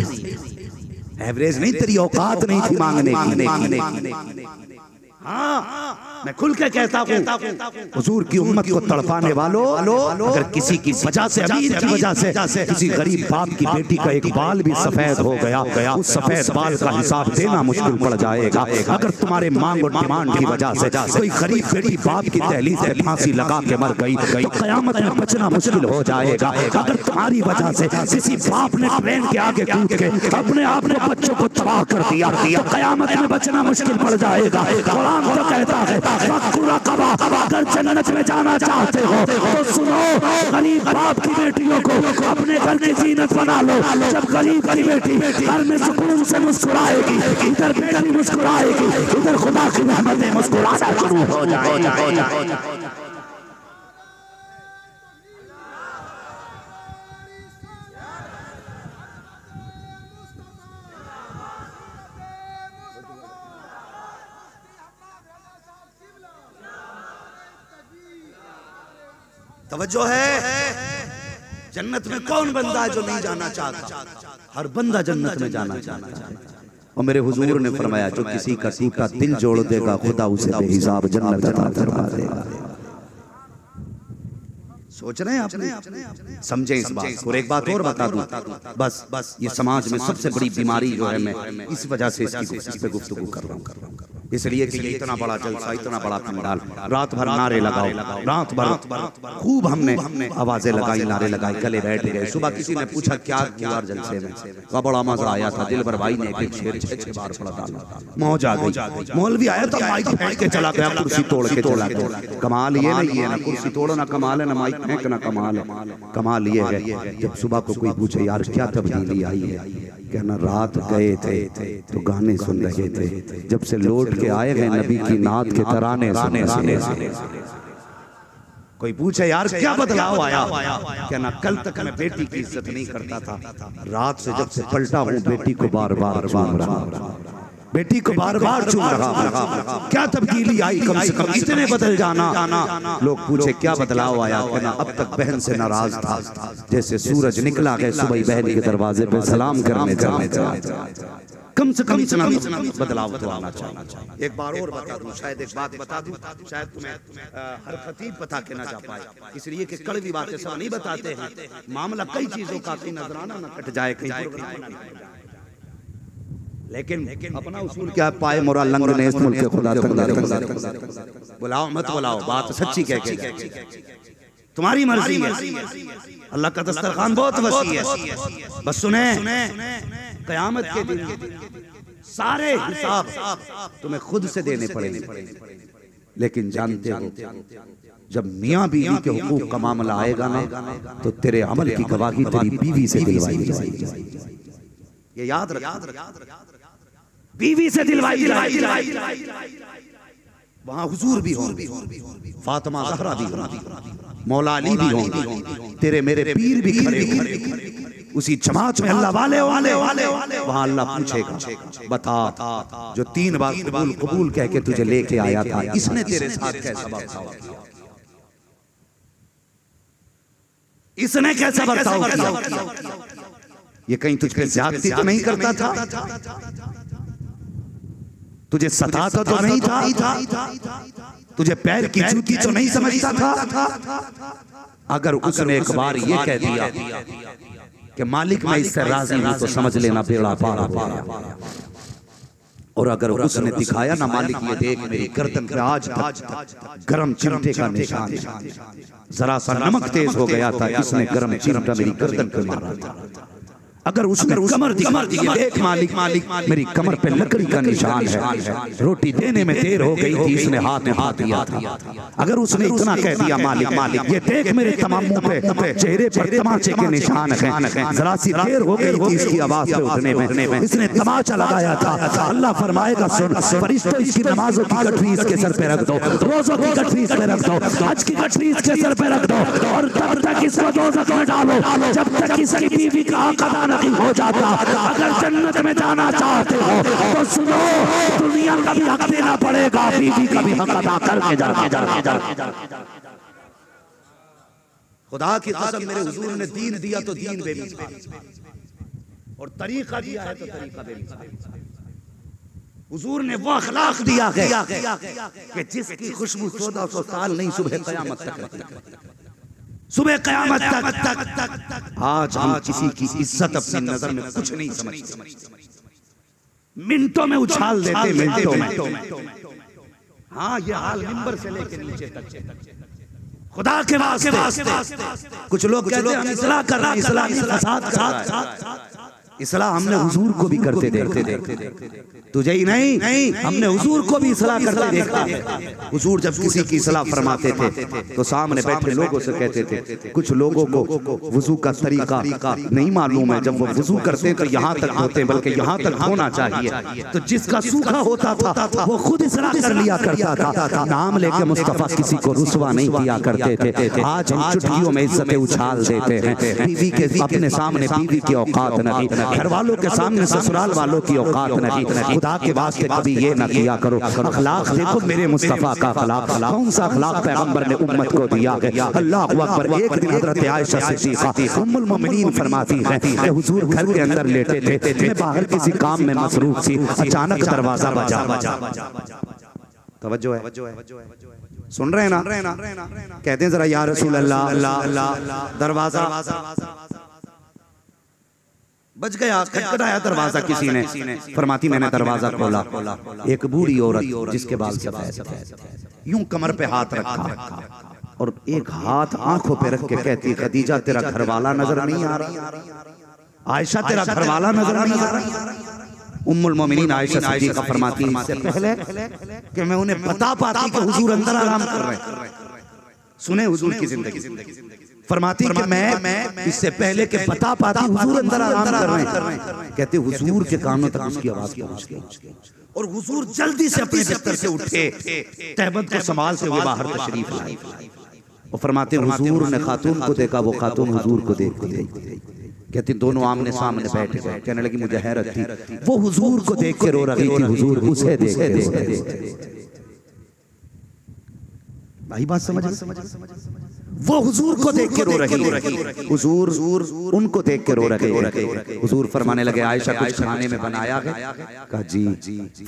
A: एवरेज नहीं, तेरी औकात नहीं थी मांगने की। हाँ, मैं खुल के कहता हूँ, हुजूर की उम्मत को तड़पाने वालों, अगर किसी की वजह से, अमीर की वजह से किसी गरीब बाप की बेटी का एक बाल भी सफेद हो गया, उस सफेद बाल का हिसाब देना मुश्किल पड़ जाएगा। अगर तुम्हारे मांग और डिमांड की वजह से कोई गरीब बेटी बाप की दहलीज से फांसी लगा के मर गई तो कयामत में बचना मुश्किल हो जाएगा। अगर तुम्हारी वजह से किसी बाप ने ट्रेन के आगे कूद के अपने आप ने बच्चों को तबाह कर दिया तो कयामत में बचना मुश्किल पड़ जाएगा। तो कहता है अगर जन्नत में जाना चाहते हो तो सुनो, गरीब बाप की बेटियों को अपने घर की जीनत बना लो। जब गरीब की बेटी घर में सुकून से मुस्कुराएगी, इधर बेटी मुस्कुराएगी, इधर खुदा की रहमतें मुस्कुराना शुरू हो जाएगी। तवज्जो है, जन्नत में कौन बंदा है जो नहीं जाना चाहता? हर बंदा जन्नत में जाना चाहता है। और मेरे हुजूर ने फरमाया जो किसी का टूटा दिल जोड़ देगा खुदा उसे बेहिसाब जन्नत अता फरमा देगा। सोच रहे हैं आपने? समझे इस बात। और एक बात और बता दूं, बस ये समाज में सबसे बड़ी बीमारी जो है, मैं इस वजह से इस पे गुफ्तगू कर रहा हूँ, इसलिए कि ये इतना बड़ा जलसा, इतना बड़ा पंडाल, रात भर नारे लगाओ, रात भर खूब हमने आवाजें लगाई, नारे लगाए, गले बैठ गए। सुबह किसी ने पूछा क्या हुआ जलसे में, का बड़ा मजा आया था, दिलबर भाई ने एक शेर 6 बार पढ़ा था, मौज आ गई। मौलवी आया तो माइक फेंक के चला गया, कुर्सी तोड़ के चला गया। कमाल ये नहीं है ना कुर्सी तोड़ो ना कमाल है, ना माइक फेंकना कमाल है। कमाल ये है जब सुबह को कोई पूछे यार क्या तब्दीली आई है, कहना रात गए थे तो गाने सुन रहे थे, जब से लौट के आए गए नबी की नात के तराने सुने। कोई पूछे यार क्या बदलाव आया, कहना कल तक मैं बेटी की इज्जत नहीं करता था, रात से जब से पलटा हूँ बेटी को बार बार चूम रहा, बेटी को बार बार चूम रहा। क्या तब्दीली आई, कम से कम इतने बदल जाना। लोग पूछे क्या बदलाव आया, कहना अब तक बहन से नाराज था, जैसे सूरज निकला है सुबह बहन के दरवाजे पे सलाम करने चला। कम से कम इतना बदलाव तो आना चाहिए। एक बार और बता दूं, शायद एक बात बता दूं, शायद तुम्हें हर खतीब बता के ना जा पाए, इसलिए कि कड़वी बातें सब नहीं बताते हैं। मामला कई चीजों का कहीं नजराना न कट जाए, कहीं लेकिन अपना उसूल क्या पाए मोरा लंग ने इस मुल्क के खुदा बुलाओ मत बुलाओ, बात सच्ची कह के तुम्हारी मर्जी है, अल्लाह का दस्तरखान बहुत वसी है। बस सुने, क़यामत के दिन सारे हिसाब तुम्हें खुद से देने पड़ेंगे, लेकिन जानते हो जब मियाँ बीवी के हुकूक का मामला आएगा ना तो तेरे अमल की गवाही तेरी बीवी से दिलवाई जाएगी। ये याद रख, बीवी से दिलवाई जाएगी। वहां हुजूर भी हो, फातिमा ज़हरा भी हो, मौला अली भी हो, तेरे मेरे पीर भी खड़े, उसी जमात में अल्लाह वाले वहां अल्लाह पूछेगा बता जो 3 बार कबूल कह के तुझे लेके आया था, इसने तेरे साथ कैसा बर्ताव किया, इसने कैसा बर्ताव किया, ये कहीं तुझे ज्यादती तो नहीं करता था, तुझे सताता तो नहीं था, तुझे पैर की जूती तो नहीं समझता था। अगर उसने एक बार ये कह दिया कि मालिक मैं इससे राजी हूं तो समझ लेना बेड़ा पार हो गया। और अगर उसने दिखाया ना मालिक ये देख मेरी गर्दन पे आज तक गरम चिमटे का निशान, जरा सा नमक तेज हो गया था, इसने गरम चिमटा मेरी गर्दन पे मारा था, अगर उसने कमर दी देख मालिक मेरी कमर पे लकड़ी का निशान है, रोटी देने में देर हो गई थी, इसने हाथ उठा दिया था। अगर उसने इतना कह दिया मालिक ये देख मेरे तमाम मुंह पे चेहरे पर तमाचे के निशान हैं, जरा सी देर हो गई थी इसकी आवाज पे उठने में, इसने तमाचा लगाया था। अल्लाह फरमाएगा सुन फरिश्तों इसकी नमाजों की गठरी इसके सर पे रख दो, रोजों की गठरी इस पे रख दो, हज की गठरी इसके सर पे रख दो, और तब तक इसको दोज़ख में डालो जब तक इसकी बीवी का हक अदा नहीं हो जाता। अगर जन्नत में जाना चाहते हो तो सुनो, दुनिया का भी हक देना पड़ेगा, बीवी का भी हक अदा करके जा। खुदा की कसम मेरे हुजूर ने दीन दिया तो दीन बेमिसाल, और तरीका दिया है तो तरीका बेमिसाल। हुजूर ने वो अखलाक दिया है कि जिसकी खुशबू 1400 साल नहीं सुबह क़यामत तक रहती, सुबह क़यामत तक। आज हम किसी की इज्जत अपनी नजर में कुछ नहीं समझते, मिनटों में उछाल देते, मिनटों में। हाँ, ये हाल मिंबर से लेकर नीचे तक। खुदा के वास्ते कुछ लोग कहते हैं हम इस्लाह कर रहे हैं, इस्लाह नहीं, फसाद कर रहा है। इस्लाह हमने हुजूर को भी करते देखते, तुझे ही नहीं हमने हुजूर को भी इस्लाह करते देखते। हुजूर जब किसी की इस्लाह फरमाते थे तो सामने बैठे लोगों से कहते थे, कुछ लोगों को वुजू का तरीका नहीं मालूम है, जब वो वुजू करते हैं तो यहाँ तक होते, बल्कि यहाँ तक होना चाहिए। तो जिसका सूखा होता था वो खुद इस्लाह कर लिया करता था, नाम लेके मुस्तफा किसी को रुसवा नहीं किया करते थे। आज हम चुटकियों में इज्जतें उछाल देते हैं, बीवी के अपने सामने बीवी की औकात नहीं, घर वालों के सामने ससुराल वालों की औकात नहीं। खुदा के वास्ते कभी ये ना किया करो। अखलाक देखो मेरे मुस्तफा का अखलाक, कौन सा अखलाक पैगंबर ने उम्मत को दिया है। अल्लाह अकबर। एक दिन हज़रत आयशा सिद्दीक़ा उम्मुल मोमिनीन फरमाती हैं कि हुजूर घर के अंदर लेटे थे, मैं बाहर किसी काम में मसरूफ थी, अचानक दरवाजा बजा। तवज्जो है, सुन रहे हैं ना? कहते हैं जरा या रसूल अल्लाह, दरवाजा बज गया, खटखटाया दरवाजा किसी ने। फरमाती मैंने दरवाजा खोला, एक बूढ़ी औरत जिसके बाल सफेद थे, यूं कमर पे हाथ रखा और एक हाथ आंखों पे रख के कहती, खदीजा तेरा घरवाला नजर नहीं आ रहा, आयशा तेरा घरवाला नजर नहीं आ रहा। उम्मुल मोमिनीन आयशा सिद्दीक़ा फरमाती इससे पहले कि मैं उन्हें बता पाती कि हुजूर अंदर आराम कर रहे हैं, सुने हुजूर की जिंदगी। फरमाती कि मैं इससे पहले के बता पाती हुजूर अंदर आराम कर रहे हैं। कहते हुजूर के कानों तक उसकी आवाज पहुंच गई और हुजूर जल्दी से अपने बिस्तर से उठे, तहबत को संभालते हुए बाहर तशरीफ लाए और फरमाते हुजूर ने खातून को देखा, वो खातून हुजूर को देख गई। कहती दोनों आमने सामने बैठ गए। कहने लगी मुझे हैरत थी, वो हुजूर को देख के रो रही थी, हुजूर उसे देख के रो रहे थे। भाई बात समझ, वो हुजूर को देख के रो रही, हुजूर उनको देख के रो रहे। हुजूर फरमाने लगे आयशा कुछ खाने में बनाया है? कहा जी।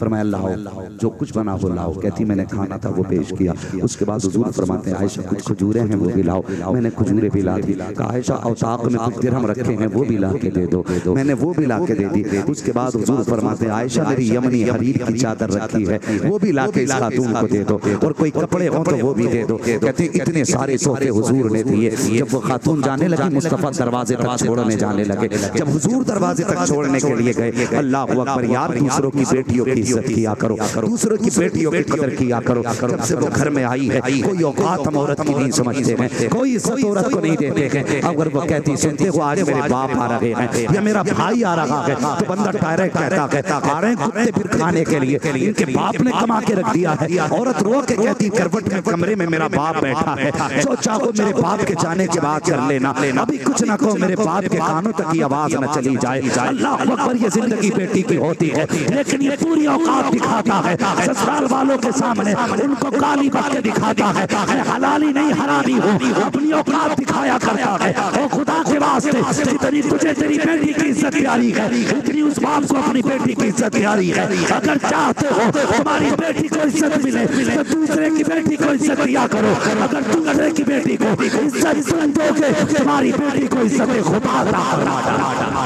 A: फरमाया लाओ, जो कुछ बना हो लाओ। कहती मैंने खाना था वो पेश किया। उसके बाद हुजूर फरमाते हैं आयशा कुछ खजूरें हैं वो भी लाओ। मैंने खजूरें भी ला दी। कहा आयशा औताक में कुछ दिरहम रखे हैं वो भी ला के दे दो। मैंने वो भी ला के दे दी। उसके बाद हुजूर फरमाते हैं आयशा मेरी यमनी हरीर की चादर रखी है वो भी ला के इस खातून को दे दो, और कोई कपड़े हो तो वो भी दे दो। कहते इतने सारे तोहफे हुजूर ने दिए। जब वो खातून जाने लगी मुस्तफा दरवाजे तक छोड़ने जाने लगे। जब हुजूर दरवाजे तक छोड़ने के लिए गए, अल्लाह अकबर, यार दूसरों की बेटियों की इज्जत किया करो, दूसरों की बेटियों की कदर किया करो। जब से वो घर में आई है कोई औकात हम औरत की नहीं समझते हैं, कोई इज्जत औरत को नहीं देते हैं। अगर वो कहती सुनते हो आज मेरे बाप आ रहे हैं या मेरा भाई आ रहा है तो बंदा डायरेक्ट कहता आ रहे हैं कुत्ते फिर खाने के लिए, इनके बाप ने कमा के रख दिया है। औरत रो के कहती करवट में कमरे में मेरा बाप बैठा है, जो चाहो मेरे बाप के जाने के बाद कर लेना, अभी कुछ ना कहो मेरे बाप के कानों तक की आवाज न चली जाए। अल्लाह अकबर, ये जिंदगी बेटी की होती है, लेकिन ये पूरी औकात दिखाता है ससुराल वालों के सामने, उनको गाली बक के दिखाता है, हलाली नहीं हरामी हो अपनी औकात दिखाया करता है। ओ खुदा के वास्ते जितनी तुझे तेरी बेटी की इज्जत प्यारी है उतनी उस बाप को अपनी बेटी की इज्जत प्यारी है। अगर चाहते हो तुम्हारी बेटी को इज्जत मिले तो दूसरे की बेटी को इज्जत दिया करो। अगर दूसरे की बेटी को इज्जत दोगे तुम्हारी बेटी को इज्जत खुदा अता फरमाएगा।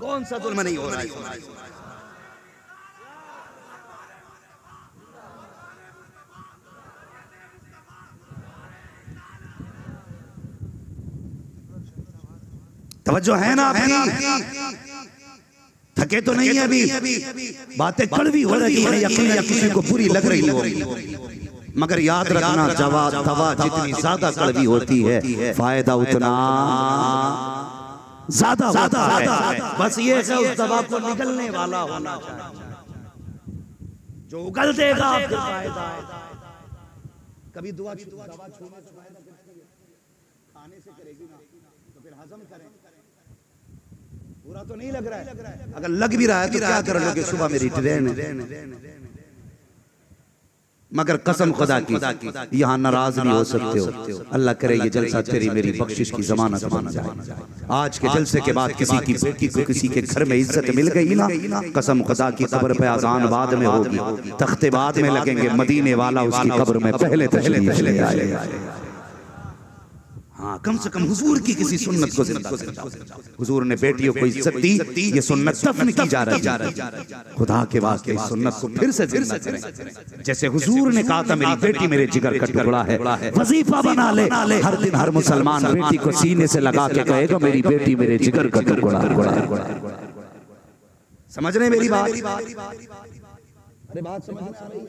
A: कौन सा जुल्म नहीं हो रहा है? तवज्जो है ना आपकी? थके तो नहीं है अभी? बातें कड़वी हो रही है या किसी को बुरी लग रही हो, मगर याद रखना दवा जितनी ज्यादा कड़वी होती है फायदा उतना ज्यादा है। बस ये है उस दवा को निगलने वाला होना चाहिए, जो उगल देगा फिर फायदा है। कभी दवा छूने खाने से करेगी ना तो फिर हजम करें। बुरा तो नहीं लग रहा है, अगर लग भी रहा है तो क्या कर लोगे? सुबह मेरी ट्रेन है, मगर कसम खुदा की यहाँ नाराज नहीं हो सकते हो। अल्लाह करे ये जलसा तेरी मेरी बख्शिश की जमानत बन जाए। आज के जलसे के बाद किसी की बेटी को किसी के घर में इज्जत मिल गई ना, कसम खुदा की कब्र पे अजान बाद में होगी, तख्ते बाद में लगेंगे, मदीने वाला उसकी कब्र में पहले तशरीफ ले आएगा। हाँ, कम से कम हुजूर की किसी सुन्नत को जिंदा करें। हुजूर ने बेटियों को इज्जत दी, ये सुन्नत दफन की जा रही है। खुदा के वास्ते इस सुन्नत को फिर से जिंदा करें। जैसे हुजूर ने कहा था मेरी बेटी मेरे जिगर का टुकड़ा है, वजीफा बना ले। हर दिन हर मुसलमान बेटी को सीने से लगा के कहेगा मेरी बेटी मेरे जिगर का टुकड़ा है। समझ रहे मेरी बात? अरे बात समझ में आ रही है?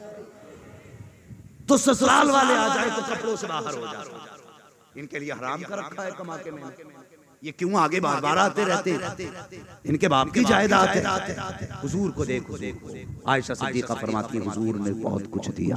A: तो ससुराल वाले आ जाए तो कपड़ों से बाहर हो जाए। इनके लिए हराम कर रखा है कमा के मैंने, ये क्यों आगे बार बार आते रहते? इनके बाप की जायदाद है। हुजूर को देखो, आयशा सिद्दीका फरमाती है हुजूर ने बहुत कुछ दिया।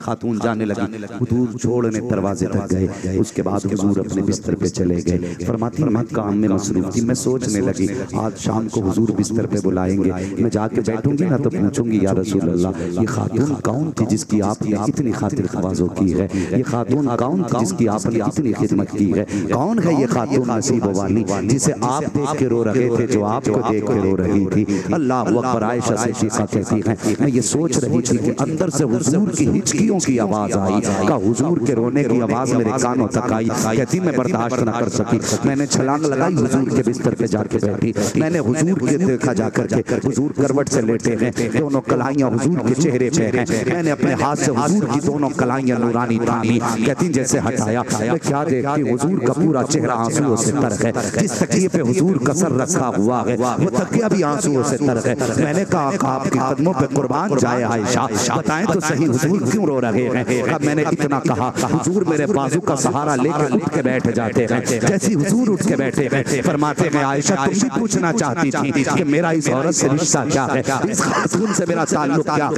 A: खातून जाने लगी, हुजूर छोड़ने दरवाजे तक गए, उसके बाद हुजूर अपने बिस्तर पे चले गए। फरमाती मैं काम में मसरूफ थी, मैं सोचने लगी आज शाम को हुजूर बिस्तर पे बुलाएंगे, मैं जाके बैठूंगी ना तो पूछूंगी या रसूल अल्लाह ये खातून कौन थी जिसकी आपने इतनी खातिर खवाजो की है? ये खातून कौन थी जिसकी आपने इतनी खिदमत की है? कौन है ये खातून नसीब वाली जिसे आप देख के रो रहे थे, जो आपको देख के रो रही थी? अल्लाह अकबर। आयशा सिद्दीका कहती है मैं ये सोच रही थी कि अंदर से हुजूर की हिचकियों की आवाज आई, का हुजूर के रोने की आवाज मेरे कानों तक आई। कहती मैं बर्दाश्त न कर सकी, मैंने छलांग लगाई, हुजूर के बिस्तर पे जाके बैठी। मैंने हुजूर के देखा जाकर के हुजूर करवट से लेटे हैं, दोनों कलाइयां हुजूर के चेहरे पे हैं। मैंने अपने हाथ से हुजूर की दोनों कलाइयां नूरानी थामी। कहती जैसे हटाया मैं क्या देखती हुजूर का पूरा चेहरा आंसुओं से तर है। जिस तकिए पे हुजूर का सर रखा हुआ है वो तकिया भी आंसुओं से तर है। मैंने कहा आपके कदमों पे कुर्बान जाए आयशा, बताएं तो सही हुजूर क्यों रो रहे हैं? अब मैंने इतना कहा हुजूर मेरे बाजू का सहारा लेकर उठ के बैठ जाते हैं। जैसे हुजूर उठ के बैठे हैं फरमाते हैं आयशा तुम भी पूछना चाहती थी कि मेरा इस औरत से रिश्ता क्या है, इस खातून से मेरा ताल्लुक क्या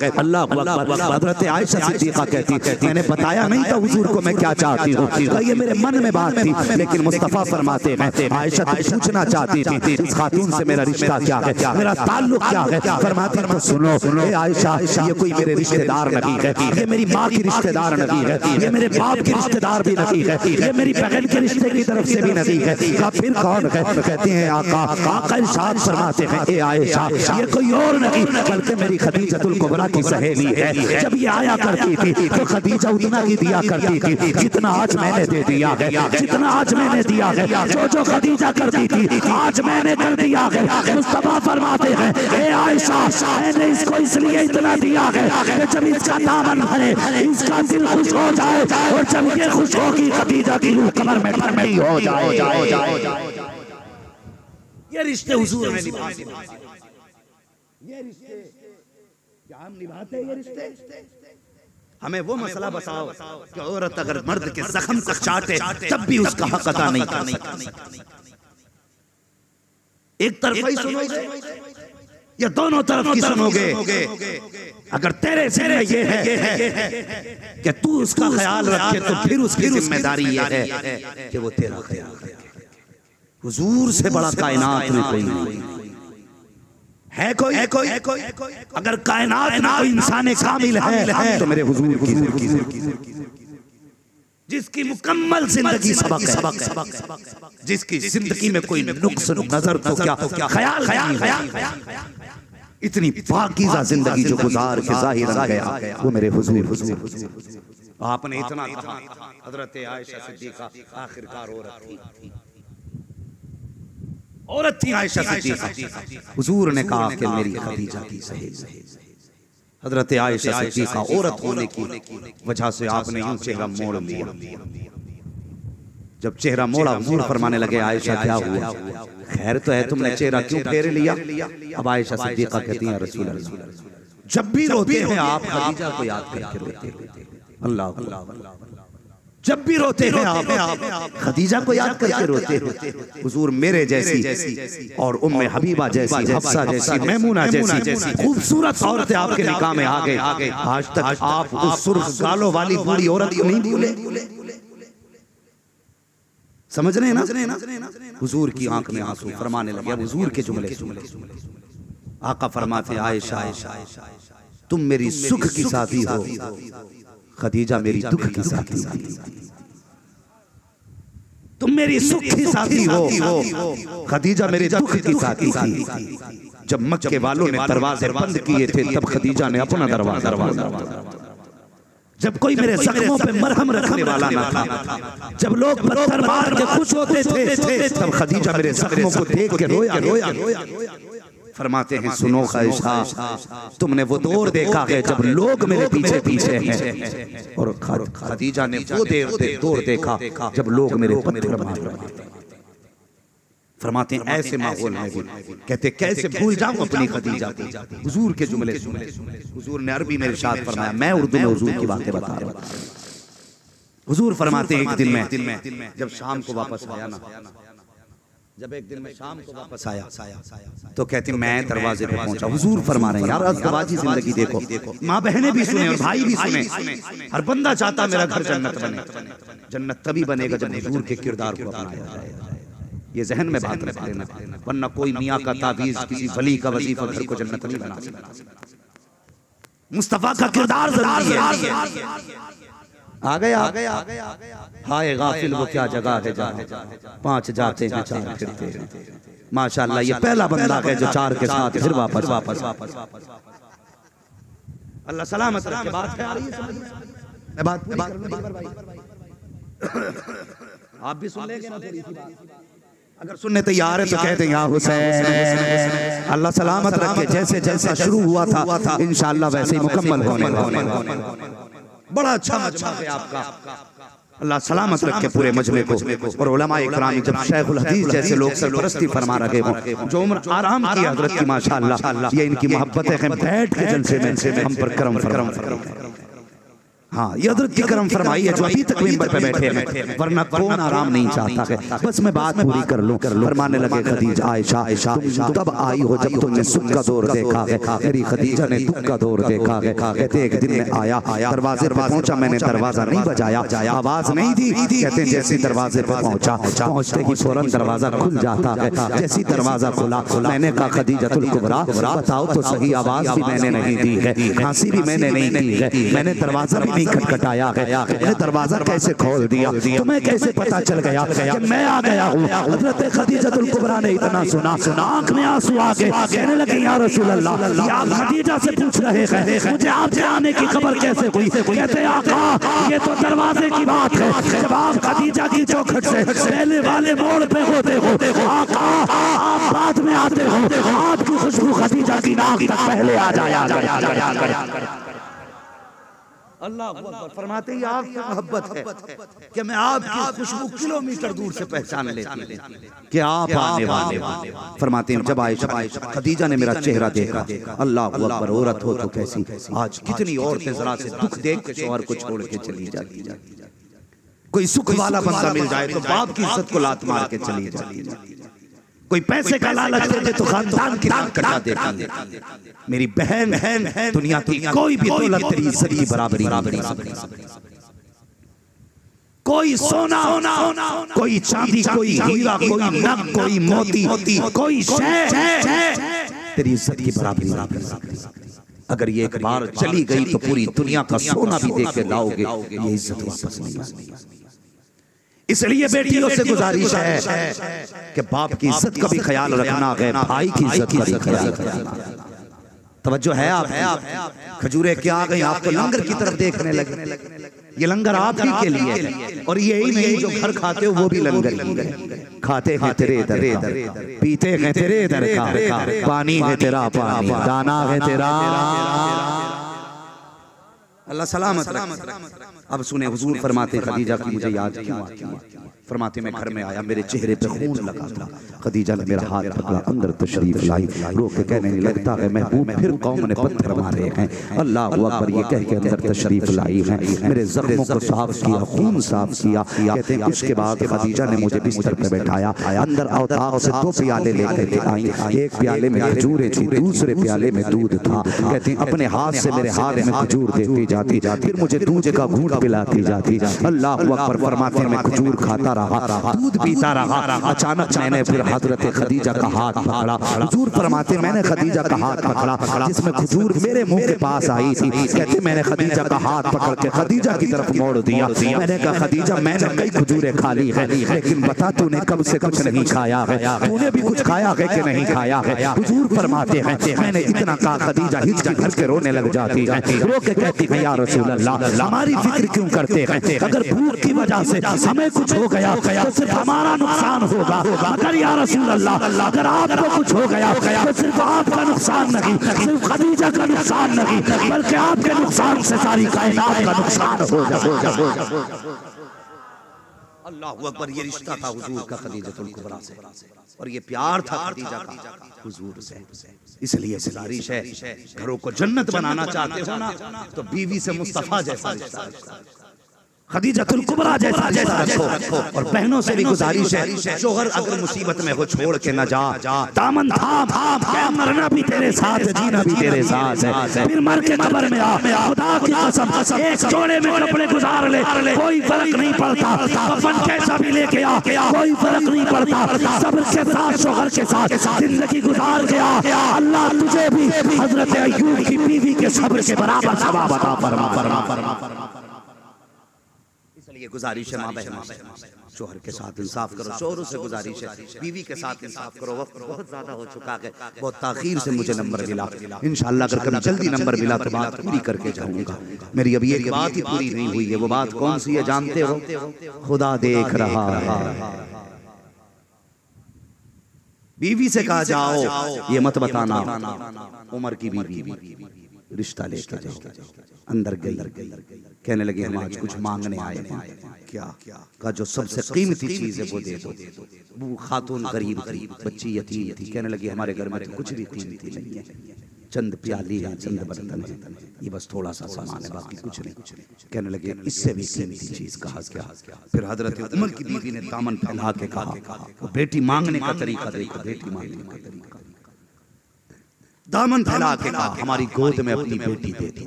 A: है? अल्लाह अकबर। हज़रत आयशा सिद्दीका कहती मैंने बताया नहीं था हुजूर को मैं क्या चाहती हूँ, ये मेरे मन में बात थी, लेकिन मुस्तफा फरमाते हैं आयशा तुम पूछना चाहती थी इस खातून से मेरा रिश्ता क्या है, मेरा ताल्लुक क्या है? फरमाती तो सुनो ए आयशा ये कोई मेरे रिश्तेदार नहीं है, ये मेरी माँ की रिश्तेदार नहीं है, ये मेरे बाप की रिश्तेदार भी नहीं है, ये मेरी बहन के रिश्ते की तरफ से भी नहीं है। फिर कौन है? कहते हैं आका इरशाद फरमाते हैं ए आयशा ये कोई और नहीं बल्कि मेरी खदीजतुल कुबरा की सहेली है। जब ये आया करती थी तो खदीजा उतना ही दिया करती थी जितना आज मैंने दे दिया है, जितना आज मैंने दिया है। जो खदीजा करती थी आज मैंने कर दिया है। मुस्तफा फरमाते हैं ए आयशा मैंने इसको इसलिए इतना दिया है कि जब इसका दामन भरे इसका दिल खुश हो जाए, और जब ये खुश होगी खदीजा की रूह कमर में ठंडी हो जाए। ये रिश्ते हुजूर ने निभाए, ये रिश्ते क्या हम निभाते हैं? ये रिश्ते हमें वो मसला बताओ कि औरत अगर मर्द के जख्म को चाटे तब भी उसका हक अदा नहीं करता। एक तरफ ही सुनोगे या दोनों तरफ की सुनोगे? अगर तेरे सिर में ये है कि तू उसका ख्याल रखे तो फिर उसकी जिम्मेदारी ये है कि वो तेरा ख्याल रखे। हुजूर से बड़ा कायनात में कोई नहीं है। कोई अगर कायनात में कोई इंसान कामिल है तो मेरे हुजूर की जिसकी मुकम्मल जिंदगी सबक है, जिसकी जिंदगी में कोई नुक्स नजर तो क्या ख्याल इतनी पाकीज़ा जिंदगी जो गुजार के जाहिर गया वो मेरे हुजूर। आपने इतना कहा हजरत आयशा सिद्दीका आखिरकार औरत थी आयशा सिद्दीका। हुजूर ने कहा कि मेरी खदीजा की सहेली हजरत आयशा सिद्दीका औरत होने की वजह से आपने यूं चेहरा मोड़ लिया। जब चेहरा मोड़ा हुजूर फरमाने लगे आयशा क्या हुआ, खैर तो है, तुमने चेहरा क्यों फेर लिया? अब आयशा सिद्दीक़ा कहती हैं रसूल अल्लाह जब भी रोते हैं आप खदीजा को याद करके रोते हैं। अल्लाह जब भी रोते हैं आप खदीजा को याद करके रोते हैं। हुजूर मेरे जैसी और उम्मे हबीबा जैसी, हफ्सा जैसी, मैमूना जैसी खूबसूरत औरतें आपके निकाह में आ गए, आज तक आप उस सुर्ख गालों वाली बूढ़ी औरत को नहीं भूले। समझ रहे हैं ना? हुजूर की आंख में आंसू, फरमाने लगे अब हुजूर के जुमले आका फरमाते आयशा तुम मेरी सुख की साथी हो, खदीजा मेरी दुख की साथी। तुम मेरी सुख की साथी हो, खदीजा मेरे दुख की साथी थी। जब मक्के वालों ने दरवाजे बंद किए थे तब खदीजा ने अपना दरवाजा, जब कोई मेरे जख्मों पे मरहम रखने वाला ना था, जब लोग पत्थर मार के खुश होते थे तब खदीजा मेरे जख्मों को देख के रोया। फरमाते हैं सुनो आयशा तुमने वो दौर देखा है जब लोग मेरे पीछे पीछे हैं, और खदीजा ने वो दौर देखा जब लोग मेरे पत्थर मार रहे हैं। फरमाते हैं ऐसे माहौल में कहते कैसे भूल जाऊं अपनी खदीजा को। हुजूर के जुमले हुजूर ने अरबी में इरशाद फरमाया, मैं उर्दू में हुजूर की बातें बता रहा हूं। हुजूर फरमाते हैं एक दिन में जब शाम को वापस आया ना, जब एक दिन में शाम को वापस आया तो कहती मैं दरवाजे पे पहुंचा। हुजूर फरमा रहे हैं यार अज़दवाजी जिंदगी देखो, माँ बहनें भी सुने और भाई भी सुने, हर बंदा चाहता मेरा घर जन्नत बने। जन्नत तभी बनेगा जब हुजूर के किरदार को अपनाया जाए। ये जहन में बात रख लेना, वरना कोई मियाँ का ताबीज किसी वली का वजीफा घर को जन्नत नहीं बना सकता। मुस्तफा का किरदार जरूरी है। आ गया हाय गाफिल वो क्या जगह है जहाँ पांच जाते हैं चार फिरते हैं। माशाअल्लाह ये पहला बंदा है जो चार के साथ फिर वापस अल्लाह सलामत रखे। बात आ रही है, मैं बात पूरी कर लूं भाई, आप भी सुन लेंगे ना थोड़ी सी बात। अगर सुनने तैयार है तो कहते हैं या हुसैन अल्लाह सलामत रखे। जैसे जैसा शुरू हुआ था इंशाअल्लाह वैसे ही मुकम्मल होने। बड़ा अच्छा मजमा है आपका, अल्लाह सलामत रखे पूरे मजमे को। और उलमाए इकराम जब शेखुल हदीस जैसे लोग सरपरस्ती फरमा रहे हों, जो उम्र आराम की हजरत की माशाअल्लाह, ये इनकी मोहब्बतें हैं, बैठ के जलसे में हम पर करम। हाँ ये हजरत की करम फरमाई है जो अभी तक मिंबर पे बैठे हैं, वरना कौन आराम नहीं चाहता है। बस मैं बात पूरी कर लूं। फरमाने लगे खदीजा आयशा तुम तब आई हो जब तुमने सुख का दौर देखा है, मेरी खदीजा ने दुख का दौर देखा है। कहते एक दिन मैं आया दरवाजे पे पहुंचा, मैंने दरवाजा नहीं बजाया, आवाज नहीं दी। कहते जैसे दरवाजे पे पहुंचा, पहुंचते ही फौरन दरवाजा खुल जाता है। जैसी दरवाजा खुला मैंने कहा खदीजतुल कुबरा बताओ तो सही, आवाज भी मैंने नहीं दी है, खांसी भी मैंने नहीं दी है, मैंने दरवाजा भी खटखटाया है, मैंने दरवाजा कैसे खोल दिया, तुम्हें कैसे पता चल गया कि मैं आ गया हूँ। हज़रत खदीजतुल कुबरा ने इतना सुना, आंख में आंसू आ गए, कहने लगे या रसूल अल्लाह, या खदीजा से पूछ रहे हैं मुझे आपके आने की खबर कैसे हुई। कहते आका ये तो दरवाजे की बात है, जब आप खदीजा की चौखट से पहले वाले मोड़ पे होते हो आका, आप बाद में आते हो, आपकी खुशबू खदीजा की नाक तक पहले आ जाया। अल्लाह फरमाते ही आपकी मोहब्बत है कि मैं आपकी खुशबू किलोमीटर दूर से पहचान लेती हूं कि आप आने वाले। फरमाते हैं जब आयशा खदीजा ने मेरा चेहरा देखा, अल्लाह अकबर, औरत हो तो कैसी, आज कितनी औरतें जरा से दुख देख के शौहर को छोड़ के चली जाती। कोई सुख वाला बंदा मिल जाए तो बाप की इज्जत को लात मार के चली जाती, कोई पैसे का लालच दे दे तो खानदान की नाक कटा देती। मेरी बहन दुनिया की कोई भी दौलत तेरी इज्जत की बराबरी, कोई सोना, कोई चांदी, कोई हीरा, कोई नग, कोई मोती, कोई शय तेरी इज्जत की बराबरी ना कर सकती। अगर ये एक बार चली गई तो पूरी दुनिया का सोना भी दे के लाओगे, ये इज्जत वापस नहीं आती। इसलिए बेटियों से गुजारिश है कि बाप की इज्जत का भी ख्याल रखना है, भाई की इज्जत का भी ख्याल रखना। तवज्जो है आप खजूरे क्या आ गई, आप तो लंगर की तरफ देखने लगे। ये लंगर आप ही के लिए, और ये ही नहीं जो घर खाते हो वो भी लंगर ही है। खाते हैं तेरे दर, पीते हैं तेरे दर का, पानी है तेरा पानी, दाना है तेरा। अल्लाह सलामत रखे। अब सुने हुजूर फरमाते खदीजा की मुझे याद क्यों आती है। फरमाते मैं घर में आया, मेरे चेहरे पे खून लगा था। खदीजा ने मेरा हाथ पकड़ा, अंदर तशरीफ लाई, रो के कहने लगता है महबूब फिर कौम ने पत्थर मारे हैं। अल्लाह अकबर ये कह के अंदर तशरीफ लाई है, मेरे जख्मों को साफ किया, खून साफ किया। कहते हैं उसके बाद खदीजा ने मुझे बिस्तर पे बैठाया, अंदर औताक से 2 प्याले लेकर के आई। एक प्याले में खजूरें थी, दूसरे प्याले में दूध था। कहते हैं अपने हाथ से मेरे हाथ में खजूर देती जाती, फिर मुझे दूध का घूंट पिलाती जाती। अल्लाह अकबर फरमाते मैं खजूर खाता रहा, दूध पीता रहा। अचानक मैंने फिर हजरत खदीजा का हाथ पकड़ा। हुजूर फरमाते मैंने खदीजा का हाथ पकड़ा जिसमें खजूर मेरे मुंह के पास आई थी। कहते मैंने खदीजा का हाथ पकड़ के खदीजा की तरफ मोड़ दिया। मैंने कहा खदीजा मैंने कई खजूरें खा ली है, लेकिन बता तूने कब से कुछ नहीं खाया है, तूने भी कुछ खाया है कि नहीं खाया है। हुजूर फरमाते हैं मैंने इतना कहा खदीजा हिचकी भर के रोने लग जाती है, रो के कहती है या रसूल अल्लाह हमारी फिक्र क्यों करते हैं, अगर भूख की वजह से हमें कुछ हो गया तो सिर्फ हमारा नुकसान होगा, अगर या रसूल अल्लाह अगर आपको कुछ हो गया तो सिर्फ आपका नुकसान नहीं, सिर्फ खदीजा का नुकसान नहीं, बल्कि आपके नुकसान से सारी कायनात का नुकसान होगा। अल्लाहू अकबर, ये रिश्ता था हुजूर का खदीजतुल कुबरा से, और ये प्यार था खदीजा का हुजूर से। इसलिए गुजारिश है, घरों को जन्नत बनाना चाहते हो ना तो बीवी से मुस्तफा जैसा रिश्ता, खदीजतुल कुबरा जैसा रखो। और बहनों से भी गुजारिश है, शोहर अगर मुसीबत में हो छोड़ के न जा, दामन थाम क्या मरना भी तेरे साथ है, जीना भी तेरे साथ है, फिर मर के कब्र में आ, खुदा की कसम एक जोड़े में कपड़े गुजार ले, कोई फर्क नहीं पड़ता, कफन कैसा भी लेके आ, कोई फर्क नहीं पड़ता, सब्र के साथ शोहर के साथ जिंदगी गुजार के आ, अल्लाह तुझे भी हजरत अय्यूब की बीवी के सब्र के बराबर सवाब अता फरमा। ये गुजारिश है माँ बहनों से, शोहर के साथ इंसाफ करो, शोहरों से गुजारिश है बीवी के साथ इंसाफ करो। वक्त बहुत ज्यादा हो चुका है, बहुत ताखीर से मुझे नंबर मिला, इंशाअल्लाह अगर कभी जल्दी नंबर मिला तो बात पूरी करके जाऊंगा। मेरी अभी एक बात ही पूरी नहीं हुई है, वो बात कौन सी है जानते हो? खुदा देख रहा है। बीवी से कहा जाओ ये मत बताना उमर की बीवी, रिश्ता लेके जाओ। अंदर गई, कहने लगे हम आज कुछ मांगने आए हैं। क्या का जो सबसे कीमती चीज है वो दे दो। वो खातून गरीब बच्ची यतीम थी, कहने लगी हमारे घर में तो कुछ भी कीमती नहीं है, चंद प्याली है, चंद बर्तन है, ये बस थोड़ा सा सामान है, बाकी कुछ नहीं। कहने लगे इससे भी कीमती चीज कहा क्या? फिर हजरत उमर की बीवी ने दामन फैला के कहा, बेटी मांगने का तरीका देखो, बेटी मांगने का तरीका, दामन फैला के कहा हमारी गोद में अपनी बेटी दे दी।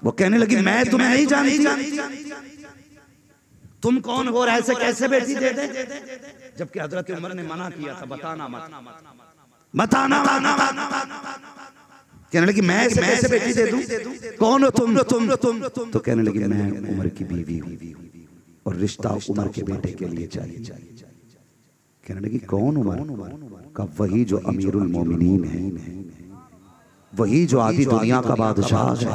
A: वो कहने लगी मैं तुम्हें नहीं जानती, तुम कौन हो, ऐसे कैसे बेटी दे दे? जबकि हजरत उमर ने मना किया था, बताना बताना। कहने लगी मैं कैसे बेटी दे दूं? कौन हो तुम? तो कहने लगी मैं उमर की बीवी हूं और रिश्ता उमर के बेटे के लिए चाहिए। कहने लगी कौन उमर? का वही जो अमीरुल मोमिनीन है, वही जो आधी दुनिया का बादशाह है।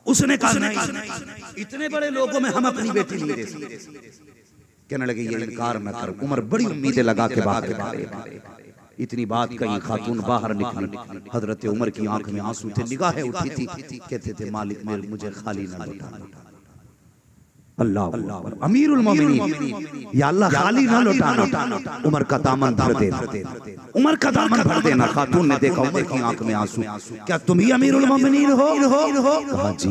A: उसने कहा नहीं, इतने बड़े लोगों में हम अपनी बेटी नहीं दे सकते। कहने लगे ये इनकार न कर। उमर बड़ी उम्मीदें लगा के बाहर, इतनी बात कही, खातून बाहर निकली, हजरत उमर की आंख में आंसू थे, निगाहें उठी थी, कहते थे मालिक मुझे खाली न लौटाना। अल्लाह अमीरुल मोमिनीन, या अल्लाह खाली ना लौटाना, उमर का दामन भर देना, उमर का दामन भर देना। खातून ने देखा उमर की आंख में आंसू, क्या तुम ही अमीरुल मोमिनीन हो? कहा जी।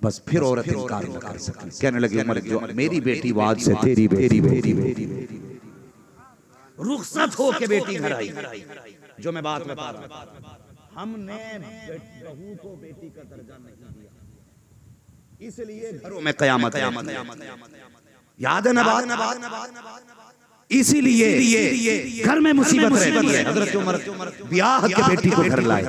A: बस फिर औरत इनकार न कर सकी। कहने लगी उमर जो मेरी बेटी वो आज से तेरी बेटी। रुखसत हो के बेटी घर आई। जो मैं बात बता रहा हूं, हमने बहू को बेटी का दर्जा नहीं दिया, इसलिए घरों में कयामत याद है ना बात? इसीलिए घर में मुसीबत रहती है। हजरत उमर ब्याह के बेटी को घर लाए,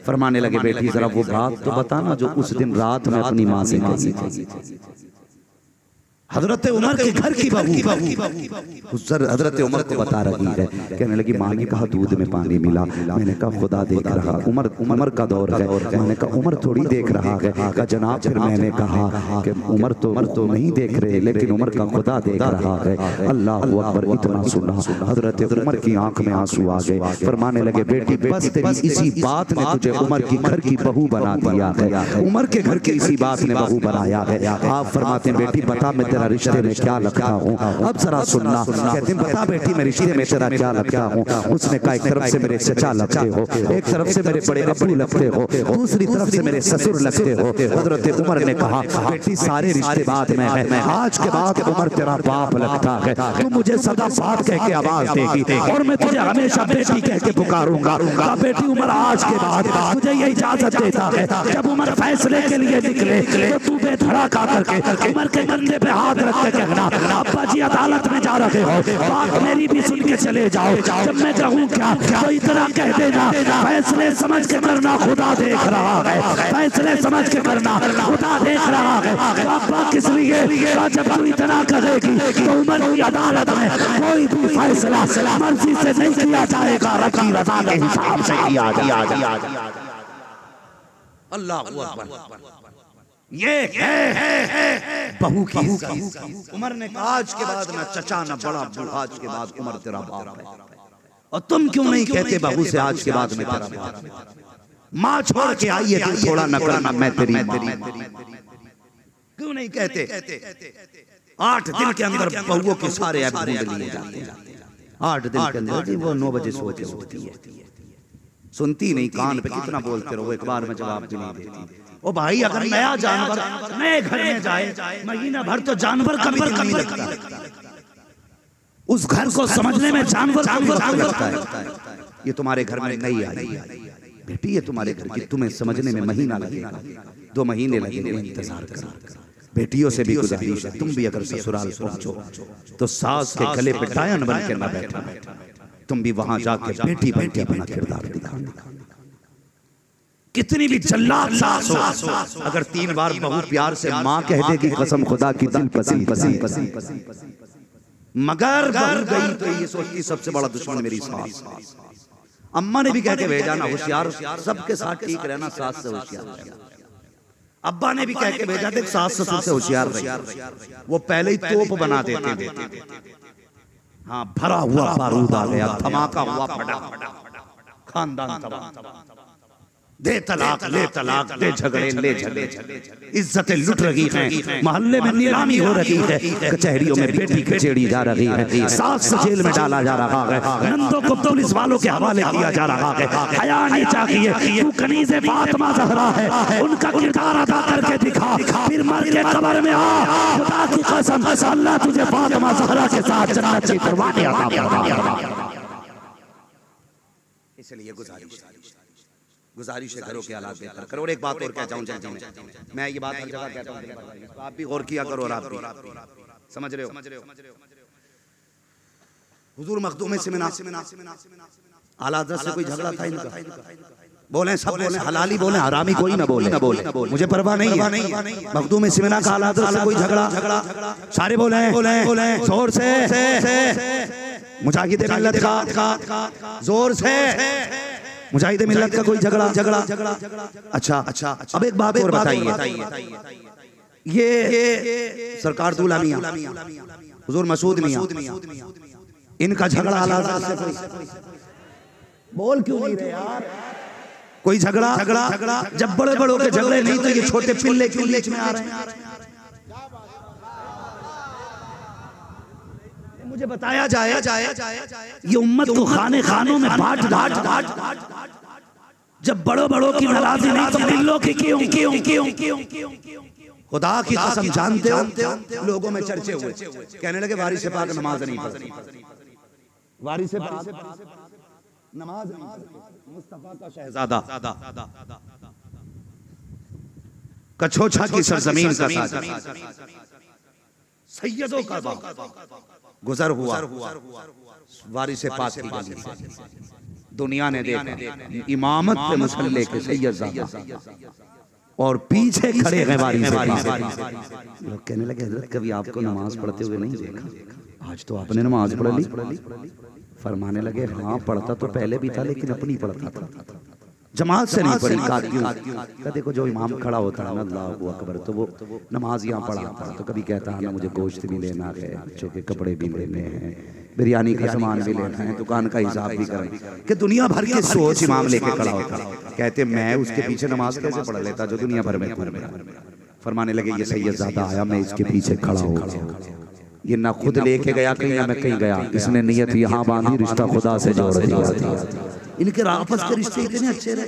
A: फरमाने लगे बेटी जरा वो बात तो बताना जो उस दिन रात में अपनी माँ से कही थी। हजरत उमर के घर की बहू हजरत उमर को बता रही है। कहने लगी माँ ने कहा दूध में पानी मिला। मैंने कहा खुदा देख रहा। उमर का दौर है। मैंने कहा उमर थोड़ी देख रहा है। कहा जनाब। फिर मैंने कहा कि उमर तो नहीं देख रहे, लेकिन उमर का खुदा देख रहा है। अल्लाह अकबर। इतना सुना हजरत उमर की आंख में आंसू आ गए। फरमाने लगे बेटी बस तेरी इसी बात ने तुझे उमर की घर की बहू बना दिया है। उमर के घर की इसी बात ने बहू बनाया है। आप फरमाते बेटी बता मैं तेरा रिश्ते में क्या लगता हूँ। अब जरा सुनना। कहते बता बेटी मैं रिश्ते में तेरा क्या लगता हूँ। उसने कहा एक तरफ से मेरे चचा लगते हो, एक तरफ से मेरे बड़े अब्बू लगते हो, दूसरी तरफ से मेरे ससुर लगते हो। हजरत उमर ने कहा बेटी सारे रिश्ते बाद में है, आज के बाद उमर तेरा बाप लगता है। तू मुझे सदा बाप कह के आवाज देगी और मैं तुझे हमेशा बेटी कह के पुकारूंगा। बेटी उमर आज के बाद मुझे ये इजाजत देता है जब उमर फैसले के लिए निकले तो तू बेधड़का करके उमर के कंधे पे हाथ रख के कहना अब्बा जी अदालत में जा रहे हो, बात मेरी भी सुन के चले जाओ। जब मैं कहूँ क्या तो इतना कह देना फैसले समझ के करना, खुदा देख रहा है। फैसले समझ के करना, खुदा देख रहा है। अब्बा किस लिए? जब तू इतना कहेगी तो उमर की अदालत में कोई भी फैसला मर्जी से नहीं किया जाएगा, रब की रज़ा के हिसाब से किया जाएगा। अल्लाह अकबर। ये है बहू की उमर ने कहा आज के बाद ना चचा ना बड़ा बूढ़ा, आज के बाद उमर तेरा बाप है। और तुम क्यों नहीं कहते बहू से आज के बाद में तेरा बाप? माँ छोड़ के आई है, तू थोड़ा न करना मैं तेरी माँ। क्यों नहीं कहते? 8 दिन के अंदर बहुओं के सारे ऐप ढूंढ लिए जाते हैं। 8 दिन के अंदर वो 9 बजे सो के उठती है। सुनती नहीं, कान पे कितना बोलते रहो, एक बार में जवाब भी नहीं देती। ओ भाई अगर नया जानवर नए घर में जाए महीना भर तो जानवर कभी नहीं लगता। उस घर को समझने में जानवर लगता है। ये तुम्हारे घर में नहीं आई बेटी, ये तुम्हारे घर की, तुम्हें समझने में महीना लगेगा, 2 महीने लगेंगे। इंतजार करो। बेटियों से भी गुजारिश है, तुम भी अगर ससुराल पहुंचो तो सास के गले पे डायन बन के न बैठना, तुम भी वहां जाके बेटी बन के अपना किरदार दिखाना। कितनी भी जल्लाद सास हो, अगर 3 बार बहू प्यार से माँ कह देगी कसम खुदा की दिल पसी। मगर बहू गई तो ये सोचती सबसे बड़ा दुश्मन मेरी सास। अम्मा ने भी कह के भेजा ना होशियार, सबके साथ ठीक रहना, सास से होशियार। अब्बा ने भी कह के भेजा देख सास ससुर से होशियार रही, वो पहले ही तोप बना देते थे। हाँ भरा हुआ बारूद आ गया, धमाका हुआ, फटा खानदान तबाह। दे तलाक ले तलाक, दे झगड़े ले झगड़े, इज्जतें लुट रही हैं, मोहल्ले में नीलामी हो रही है, कचहरियों में बेटी कचेड़ी जा रही है, सास जेल में डाला जा रहा है, नंदों को पुलिस वालों के हवाले किया जा रहा है। हया नहीं चाहिए, तू कनीज़े फातिमा ज़हरा है, उनका किरदार अदा करके दिखा, फिर मर के कब्र में आ। खुदा की कसम अल्लाह तुझे फातिमा ज़हरा के साथ जन्नत की दरवाज़े अता फरमाएगा। इसलिए गुजारिश है घरों के हालात बेहतर करो। और एक बात और कहता हूँ, मैं ये बात हर जगह कहता हूँ, आप भी गौर किया करो और आप भी समझ रहे हो। हुजूर मखदूम आला हज़रत से कोई झगड़ा था इनका? बोले सब बोले, हलाली बोले, हरामी कोई ना बोले, मुझे परवाह नहीं है। मखदूम सिमना का आला हज़रत से कोई झगड़ा, सारे बोले जोर से। मुजाहिद मिल्लत का जोर से, मुजाहिद मिल्लत का कोई झगड़ा। अच्छा अब एक बात और बताइए, ये सरकार दूल्हा मियां हुजूर मसूद मियां, इनका झगड़ा आला से कोई बोल क्यों नहीं रहे यार? कोई झगड़ा जब बड़े बड़ों के झगड़े नहीं तो ये छोटे पिल्ले क्यों बीच में आ रहे हैं? मुझे बताया जाए ये उम्मत को खानों में बांट जब बड़ों की नाराजगी नहीं तो पिल्लों की क्यों? खुदा की कसम जानते हो लोगों में चर्चे हुए, कहने लगे वारिस पाक नमाज नहीं पढ़ती, वारिस पाक नमाज नहीं पढ़ती, मुस्तफा का शहजादा कछोछा की सरजमीन का सैयदों का गुजर हुआ वारिस पाक की गली से। दुनिया ने देखा इमामत पे मुसल्ले के सैयद और पीछे खड़े हैं बारी से। लोग कहने लगे हजरत कभी आपको नमाज पढ़ते हुए नहीं देखा, आज तो आपने नमाज पढ़ ली। फरमाने लगे हाँ पढ़ता तो पहले भी था लेकिन अपनी पढ़ता था, जमात से नहीं पढ़ी। कहा क्यों? देखो जो इमाम खड़ा होता है ना अल्लाहू अकबर, तो वो नमाज यहाँ पढ़ाता है, तो कभी कहता है ना मुझे गोश्त भी लेना है, बच्चों के कपड़े भी लेने हैं, बिरयानी का सामान भी लेना है, दुकान का हिसाब भी करना, कि दुनिया भर की सोच इमाम लेके खड़ा होता है। कहते मैं उसके पीछे नमाज कैसे पढ़ लेता जो दुनिया भर में पढ़ मेरा। फरमाने लगे ये सैयदजादा आया, मैं इसके पीछे खड़ा हो गया, ये ना खुद लेके गया कहीं ना मैं कहीं गया, इसने नियत यहाँ बांधी, रिश्ता खुदा से जोड़ दिया। इनके आपस के रिश्ते इतने अच्छे रहे।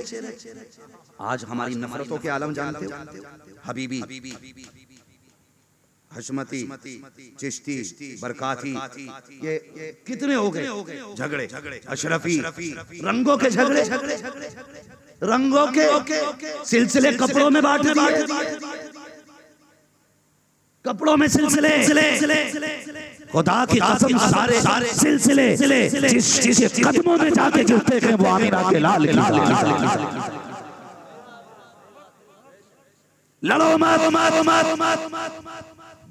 A: आज हमारी नफरतों के आलम जानते हो, हबीबी, हशमती, चिश्ती, बरकाती, ये कितने हो गए झगड़े, अशरफी, रंगों के झगड़े, रंगों के सिलसिले कपड़ों में बांट दिए, कपड़ों में सिलसिले, खुदा की कसम सारे सिलसिले जिसके कदमों में जाके गिरते हैं वो आमिना के लाल की लड़ो मत।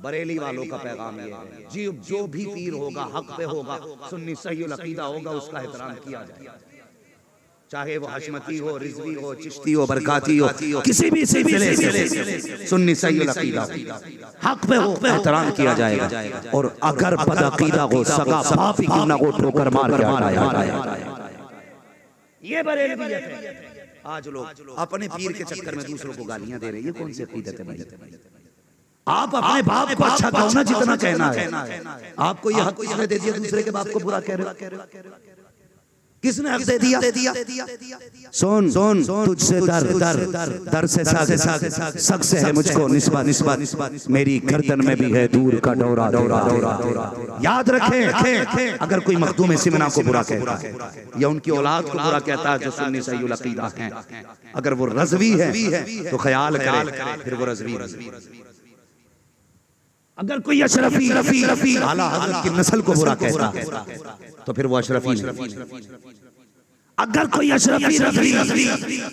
A: बरेली वालों का पैगाम ये है जी, जो भी पीर होगा हक पे होगा, सुन्नी सही अकीदा होगा, उसका एहतराम किया जाए, चाहे वो हशमती हो, रिजवी हो, चिश्ती हो, बरकाती हो, किसी भी सिलसिले से सुन्नी सही अकीदा हक पे हो, एहतराम किया जाएगा। और अगर बदअकीदा हो सगा बाप ही क्यों ना हो ठोकर मार के हटाया। ये बरेलवियत है। आज लोग अपने पीर के चक्कर में दूसरों को गालियां दे रहे हैं, ये कौन सी अकीदत है भाई? आप अपने बाप को अच्छा कहो ना जितना कहना है। आपको ये हक किसने दे दिया दूसरे के बाप को बुरा कह रहे हो? किसने हक दे दिया? सोन तुझसे दर से सग से है मुझको निस्बत, मेरी गर्दन में भी है दूर का डोरा। याद रखे अगर कोई मखदूम सिमना को बुरा कहता है या उनकी औलाद को बुरा कहता है जो सुन्नी सही अकीदा है, अगर वो रज़वी है तो ख्याल करे फिर वो रज़वी। अगर कोई अशरफी आला हज़रत की नस्ल को बुरा कहता है तो फिर वो अशरफी नहीं। अगर कोई अशरफी रज़वी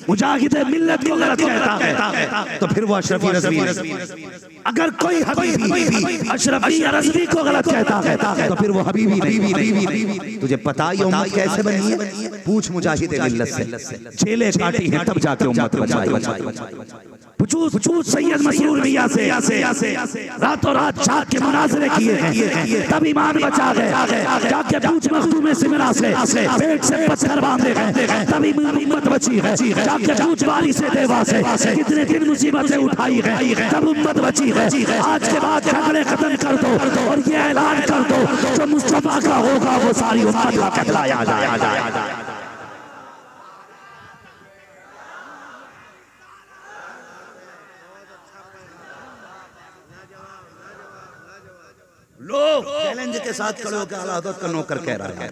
A: मुजाहिद मिल्लत को गलत कहता है तो फिर वो अशरफी रज़वी। अगर कोई हबीबी अशरफी या रज़वी को गलत कहता है तो फिर वो हबीबी नहीं। तुझे पता ही उम्मत कैसे बनी है? पूछ मुजाहिद मिल्लत से, जेलें काटी हैं तब जाके उम्मत बचाई। पूछ सैयद मसरूर मियां से, रातों रात जाग के मुनाजरे किए हैं तब ईमान बचा गए। जाके पूछ मखदूम सिमरा से, पेट से पत्थर बांधे गए तभी उम्मत बची है। जाके पूछ बारी से देवा से, कितने दिन मुसीबतें उठाई गए तब उम्मत बची है। आज के बाद झगड़े खत्म कर दो और ये ऐलान कर दो जो मुस्तफा का होगा वो सारी उम्मत का कहलाया जाए। लोग चैलेंज के साथ खड़े होकर आला हज़रत का नौकर कह रहा है,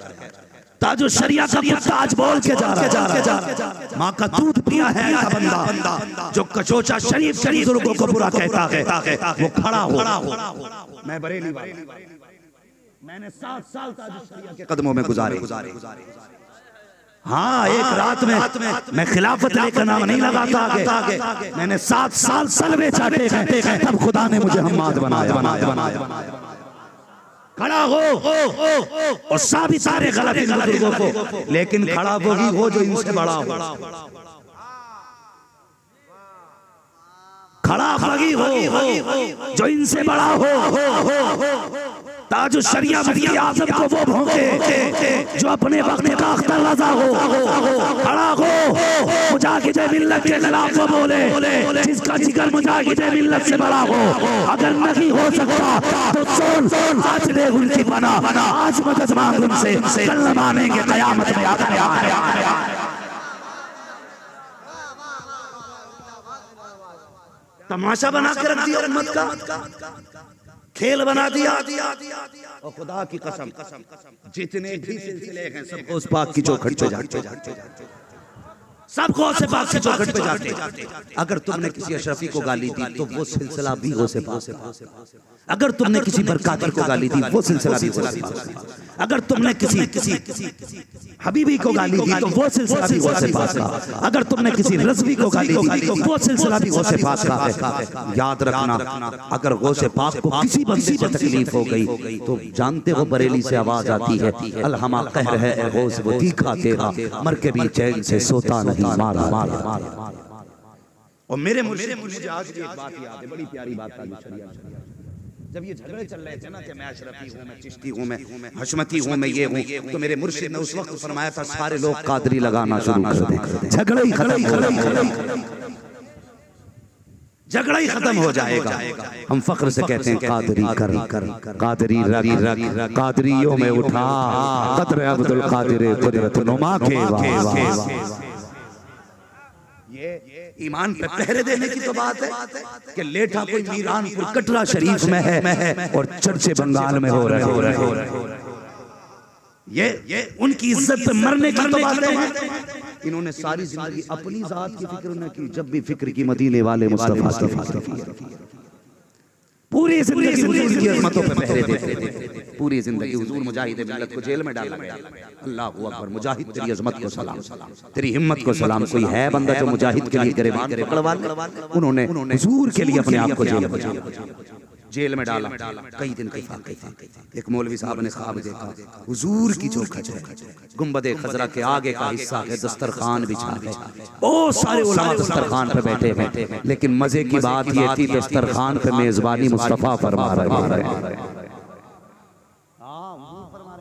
A: ताजो शरिया का कुत्ता आज बोल के जा रहा है, माँ का दूध पिया है का बंदा जो कचोचा शरीफ बुजुर्गों को बुरा कहता है वो खड़ा हो। मैं बरेली वाला, मैंने 7 साल ताजो शरिया के कदमों में गुजारे। हाँ एक रात में मैं खिलाफत लेकर नाम नहीं लगाता आगे, मैंने 7 साल सलवे चाटे हैं तब खुदा ने मुझे हम्माद बनाया। खड़ा हो और साबित सारे गलत इन बुजुर्गों को, लेकिन खड़ा वही हो जो इनसे बड़ा हो। खड़ा वही हो जो इनसे बड़ा हो। ताजो शरिया मुफ्ती आज़म को वो भोंके जो अपने वक्त का अख्तर रज़ा हो। खड़ा हो मुजाहिद मिल्लत के खिलाफ वो बोले जिसका जिगर मुजाहिद मिल्लत से बड़ा हो। अगर नहीं हो सकता तो सुन आज ले उनकी बना, आज मदद मांग उनसे, कल मानेंगे क़यामत में आकर। तमाशा बना के रख दिया उम्मत का, खेल बना दिया। और खुदा की कसम जितने भी सिलसिले हैं सबको उस पाक की चौखट पे जाके सब गौस पाक की चौखट पे जाते। अगर तुमने किसी अशरफी को गाली दी तो वो सिलसिला भी गौस पाक। अगर तुमने किसी बरकाती को गाली दी वो सिलसिला भी गौस पाक। अगर तुमने किसी हबीबी को गाली दी तो वो सिलसिला भी गौस पाक का। अगर तुमने किसी रज़वी को गाली दी तो वो सिलसिला भी गौस पाक का है। याद रखना, अगर गौस पाक को किसी बंदे से तकलीफ हो गई तो जानते हो बरेली से आवाज आती है, अलहमा कहर है ए गौस वो तीखा तेरा, मर के भी चैन से सोता नहीं मारा मारा मारा। और मेरे मुझे आज की एक बात याद है, बड़ी प्यारी बात है। जब ये झगड़े चल रहे थे ना कि मैं अशरफी हूँ, मैं चिश्ती हूँ, मैं हशमती हूँ, मैं ये हूँ, तो मेरे मुर्शिद ने उस वक्त फरमाया था सारे लोग कादरी लगाना शुरू कर दें, झगड़ा ही खत्म हो जाएगा। हम फख्र से कहते हैं कादरी कर, कादरी रग, कादरियों में उठा कदर अब्दुल कादिर कुदरत नुमा के। ये ईमान पे पहरे देने की तो बात है कि लेठा कोई मीरानपुर कटरा शरीफ में है और चर्चे बंगाल में हो रहे हैं। ये उनकी इज्जत पे मरने की तो बात है। इन्होंने सारी जिंदगी अपनी जात की फिक्र न की, जब भी फिक्र की मदीने वाले मुस्तफा की फिक्र की। पूरी जिंदगी हुजूर की अज़मतों पे पहरे देते थे। पूरी जिंदगी हुजूर मुजाहिद मिल्लत को जेल में डाला गया। अल्लाहू अकबर, मुजाहिद तेरी अज़मत को सलाम, तेरी हिम्मत को सलाम। कोई है बंदा जो मुजाहिद के लिए गिरबान पकड़वा ले? उन्होंने हुजूर के लिए अपने आप को जेल में डाला। कई दिन के फाके थे। एक मौलवी साहब ने ख्वाब देखा, हुजूर की चौखट है, गुंबद खजरा के आगे का हिस्सा है, दस्तरखान बिछा है, बहुत सारे उलमा दस्तरखान पे बैठे हैं। लेकिन मजे की बात ये थी दस्तरखान पे मेजबानी मुस्तफा फरमा रहे हैं।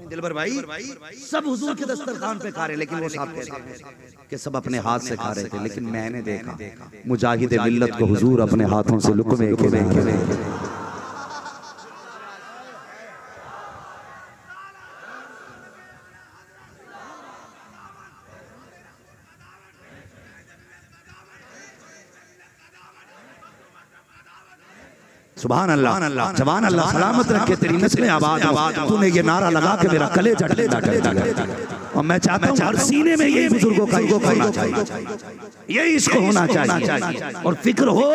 A: दिलबर भाई सब हुजूर के दस्तरखान पे खा रहे, लेकिन वो साहब कहते हैं कि सब अपने हाथ से खा रहे थे। लेकिन मैंने देखा मुजाहिद मिल्लत को हुजूर अपने हाथों से लुक़मे के सुभान अल्लाह, जवान अल्लाह सलामत रखे, तेरी नस्लें आबाद। तूने ये नारा लगा के मेरा कलेजा ठंडा कर दिया। और मैं चाहता हूँ हर सीने में यही बुजुर्गों का होना चाहिए, यही इसको होना चाहिए। और फिक्र हो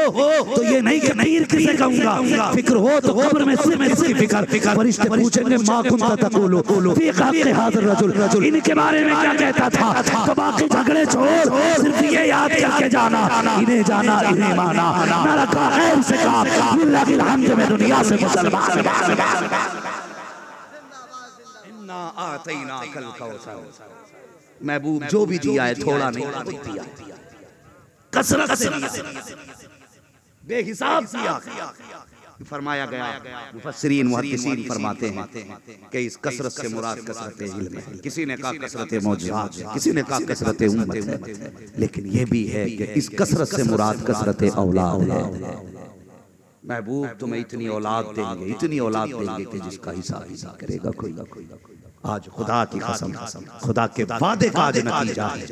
A: तो ये नहीं कि पीर किसे कहूँगा, फिक्र हो तो कब्र में इसकी फिक्र। फरिश्ते पूछेंगे मा कुंता तक़ूलु फी हक़्क़ि हाज़िर रजुल, इनके बारे में क्या कहता था? तो बाकी झगड़े छोड़, सिर्फ ये याद करके जाना, इन्हें जाना इन्हें माना, ना रखा खैर से काम, लिल्लाहिल हम्द में दुनिया से मुसलमान। महबूब जो भी दिया है थोड़ा नहीं दिया, कसरत से बेहिसाब दिया। फरमाया गया, मुफस्सिरीन मुहद्दिसीन फरमाते हैं कि इस कसरत से मुराद कसरत इल्म है। किसी ने कहा कसरत मौजूदात है, किसी ने कहा कसरत उम्मत है, लेकिन ये भी है कि इस कसरत से मुराद कसरत औलाद है। महबूब तुम्हें इतनी औलाद देंगे, इतनी औलाद देंगे कि जिसका हिसाब करेगा कोई। आज खुदा की कसम, खुदा के वादे का आज नतीजा है।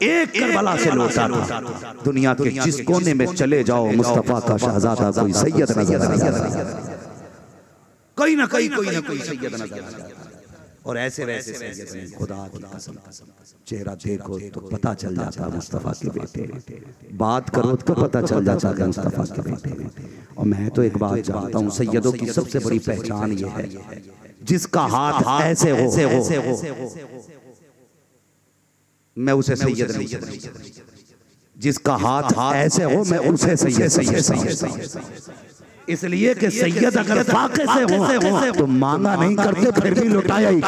A: एक करबला से लौटा था, दुनिया के जिस कोने में चले जाओ मुस्तफा का शहजादा कोई सैयद नजर आ जाता, कोई ना कोई सैयद नजर आ जाता। और ऐसे वैसे सैयद नहीं, खुदा की कसम, चेहरा देखो तो पता चल जाता मुस्तफा के बेटे, बात करो तो पता चल जाता है मुस्तफा के बेटे। और मैं तो एक बात जानता हूँ, सैयदों की सबसे बड़ी पहचान ये है जिसका हाथ ऐसे हो मैं उसे सैयद नहीं समझता, जिसका हाथ ऐसे हो मैं उसे सैयद। इसलिए कि सैयद अगर फाके से हो तो मांगा नहीं करते, फिर भी लौटाया ही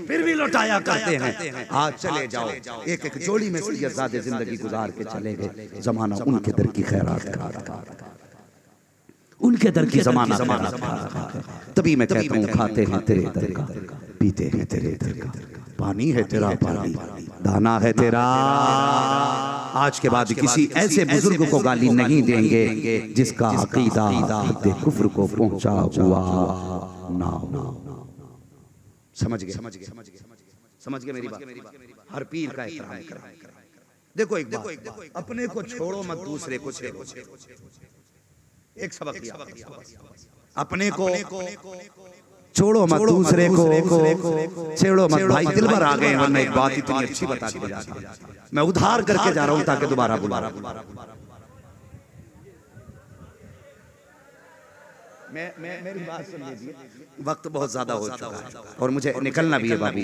A: फिर भी लौटाया करते हैं। आज चले जाओ, एक एक जोड़ी में सैयदजादे जिंदगी गुजार के चले गए। जमाना उनके दर की खैरात, उनके दर की जमाना तभी मैं कहता हूँ खाते हैं तेरे दर का, पीते हैं तेरे दर का, पानी है तेरा पानी, दाना है तेरा। आज के बाद किसी ऐसे बुजुर्ग को गाली नहीं देंगे जिसका अकीदा कुफ्र को पहुंचा हुआ ना हो। समझ गए मेरी बात? हर पीर का एहतराम करें। देखो एक बात, अपने को छोड़ो मत, दूसरे को छेड़ो। एक सबक अपने को छोड़ो मत दूसरे को, छेड़ो मत भाई। दिलबर आ गए वरना एक बात इतनी अच्छी बता के जा रहा हूं, मैं उधार करके जा रहा हूं ताकि दोबारा बुला। मेरी बात सुन लीजिए, वक्त बहुत ज्यादा हो चुका है और मुझे निकलना भी है बाबू।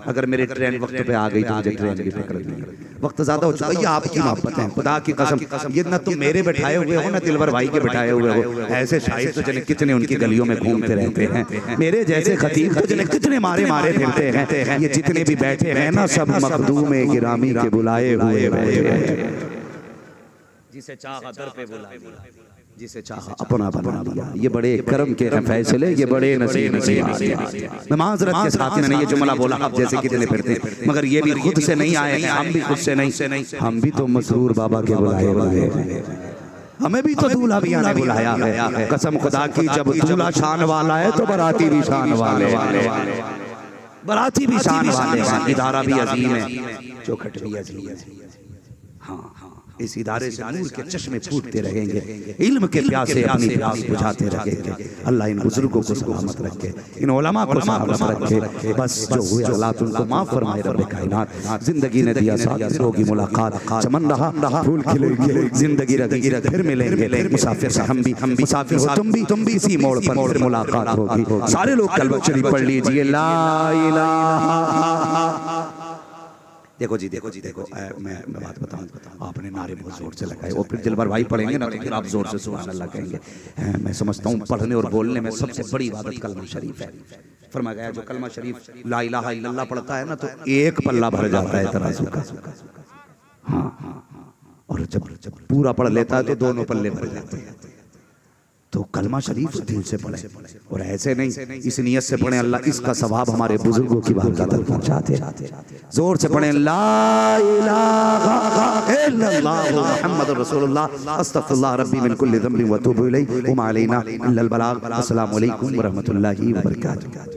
A: अगर मेरी ट्रेन वक्त पे आ गई तो मुझे ट्रेन की फिक्र नहीं है। वक्त ज्यादा हो चुका है। ये आपकी मोहब्बत है, खुदा की कसम। ये ना तुम मेरे बैठाए हुए हो ना दिलबर भाई के बैठाए हुए हो। ऐसे शायर तो जने कितने उनकी गलियों में घूमते रहते हैं। मेरे जैसे खतीब तो जने कितने मारे मारे फिरते हैं। ये जितने भी बैठे हैं ना सब मखदूम गिरामी के बुलाए हुए बैठे हैं। जिसे चाहा दर पे बुलाया, जिसे चाहा अपना बना लिया। ये बड़े करम के फैसले, ये बड़े नसीब मैं माजरत के साथ मैंने ये जुमला बोला। आप जैसे कितने फिरते, मगर ये भी खुद से नहीं आए हैं, हम भी खुद से नहीं। हम भी तो मसरूर बाबा के बुलाए हुए हैं। हमें भी तो दूल्हा भैया ने बुलाया है। कसम खुदा की, जब दूल्हा शान वाला है तो बाराती भी शान वाले, बाराती भी शान वाले हैं। इदारा भी अजीम है, चौखट भी अजीम है। हाँ, इस इदारे से नूर के चश्मे फूटते रहेंगे, इल्म के प्यासे अपनी प्यास बुझाते रहेंगे। अल्लाह इन बुजुर्गों को सलामत रखे, इन उलमा को सलामत रखे। बस जो हुए हालात उनको माफ फरमाए रब्बे कायनात। जिंदगी ने दिया साथ होगी मुलाकात, चमन रहा फूल खिलेंगे, जिंदगी रही फिर मिलेंगे। मुसाफिर से हम भी मुसाफिर हो, तुम भी इसी मोड़ पर फिर मुलाकात होगी। सारे लोग कलमा शरीफ पढ़ लीजिए, ला इलाहा। देखो जी, मैं बात बताऊं, आपने नारे बहुत जोर से लगाए और फिर दिलबर भाई पढ़ेंगे ना तो फिर आप जोर से सुभान अल्लाह कहेंगे। मैं समझता हूँ पढ़ने और बोलने में सबसे बड़ी इबादत कलमा शरीफ है। फरमाया गया जो कलमा शरीफ ला इलाहा इल्लल्लाह पढ़ता है ना तो एक पल्ला भर जाता है तराजू का। हाँ, और जब पूरा पढ़ लेता है तो दोनों पल्ले भर जाते हैं। तो कलमा शरीफ दिल से पढ़े और ऐसे नहीं, इस नियत से पढ़े अल्लाह इसका सवाब हमारे बुजुर्गों की बारगाह तक पहुंचाते। जोर से पढ़े ला इलाहा इल्लल्लाह मुहम्मदुर रसूलुल्लाह अस्तगफिरुल्लाह रब्बी मिन कुल्ली ज़ंबिन व अतूबु इलैहि व मा अलैना इल्लल बलाग। अस्सलामु अलैकुम व रहमतुल्लाहि व बरकातुहू।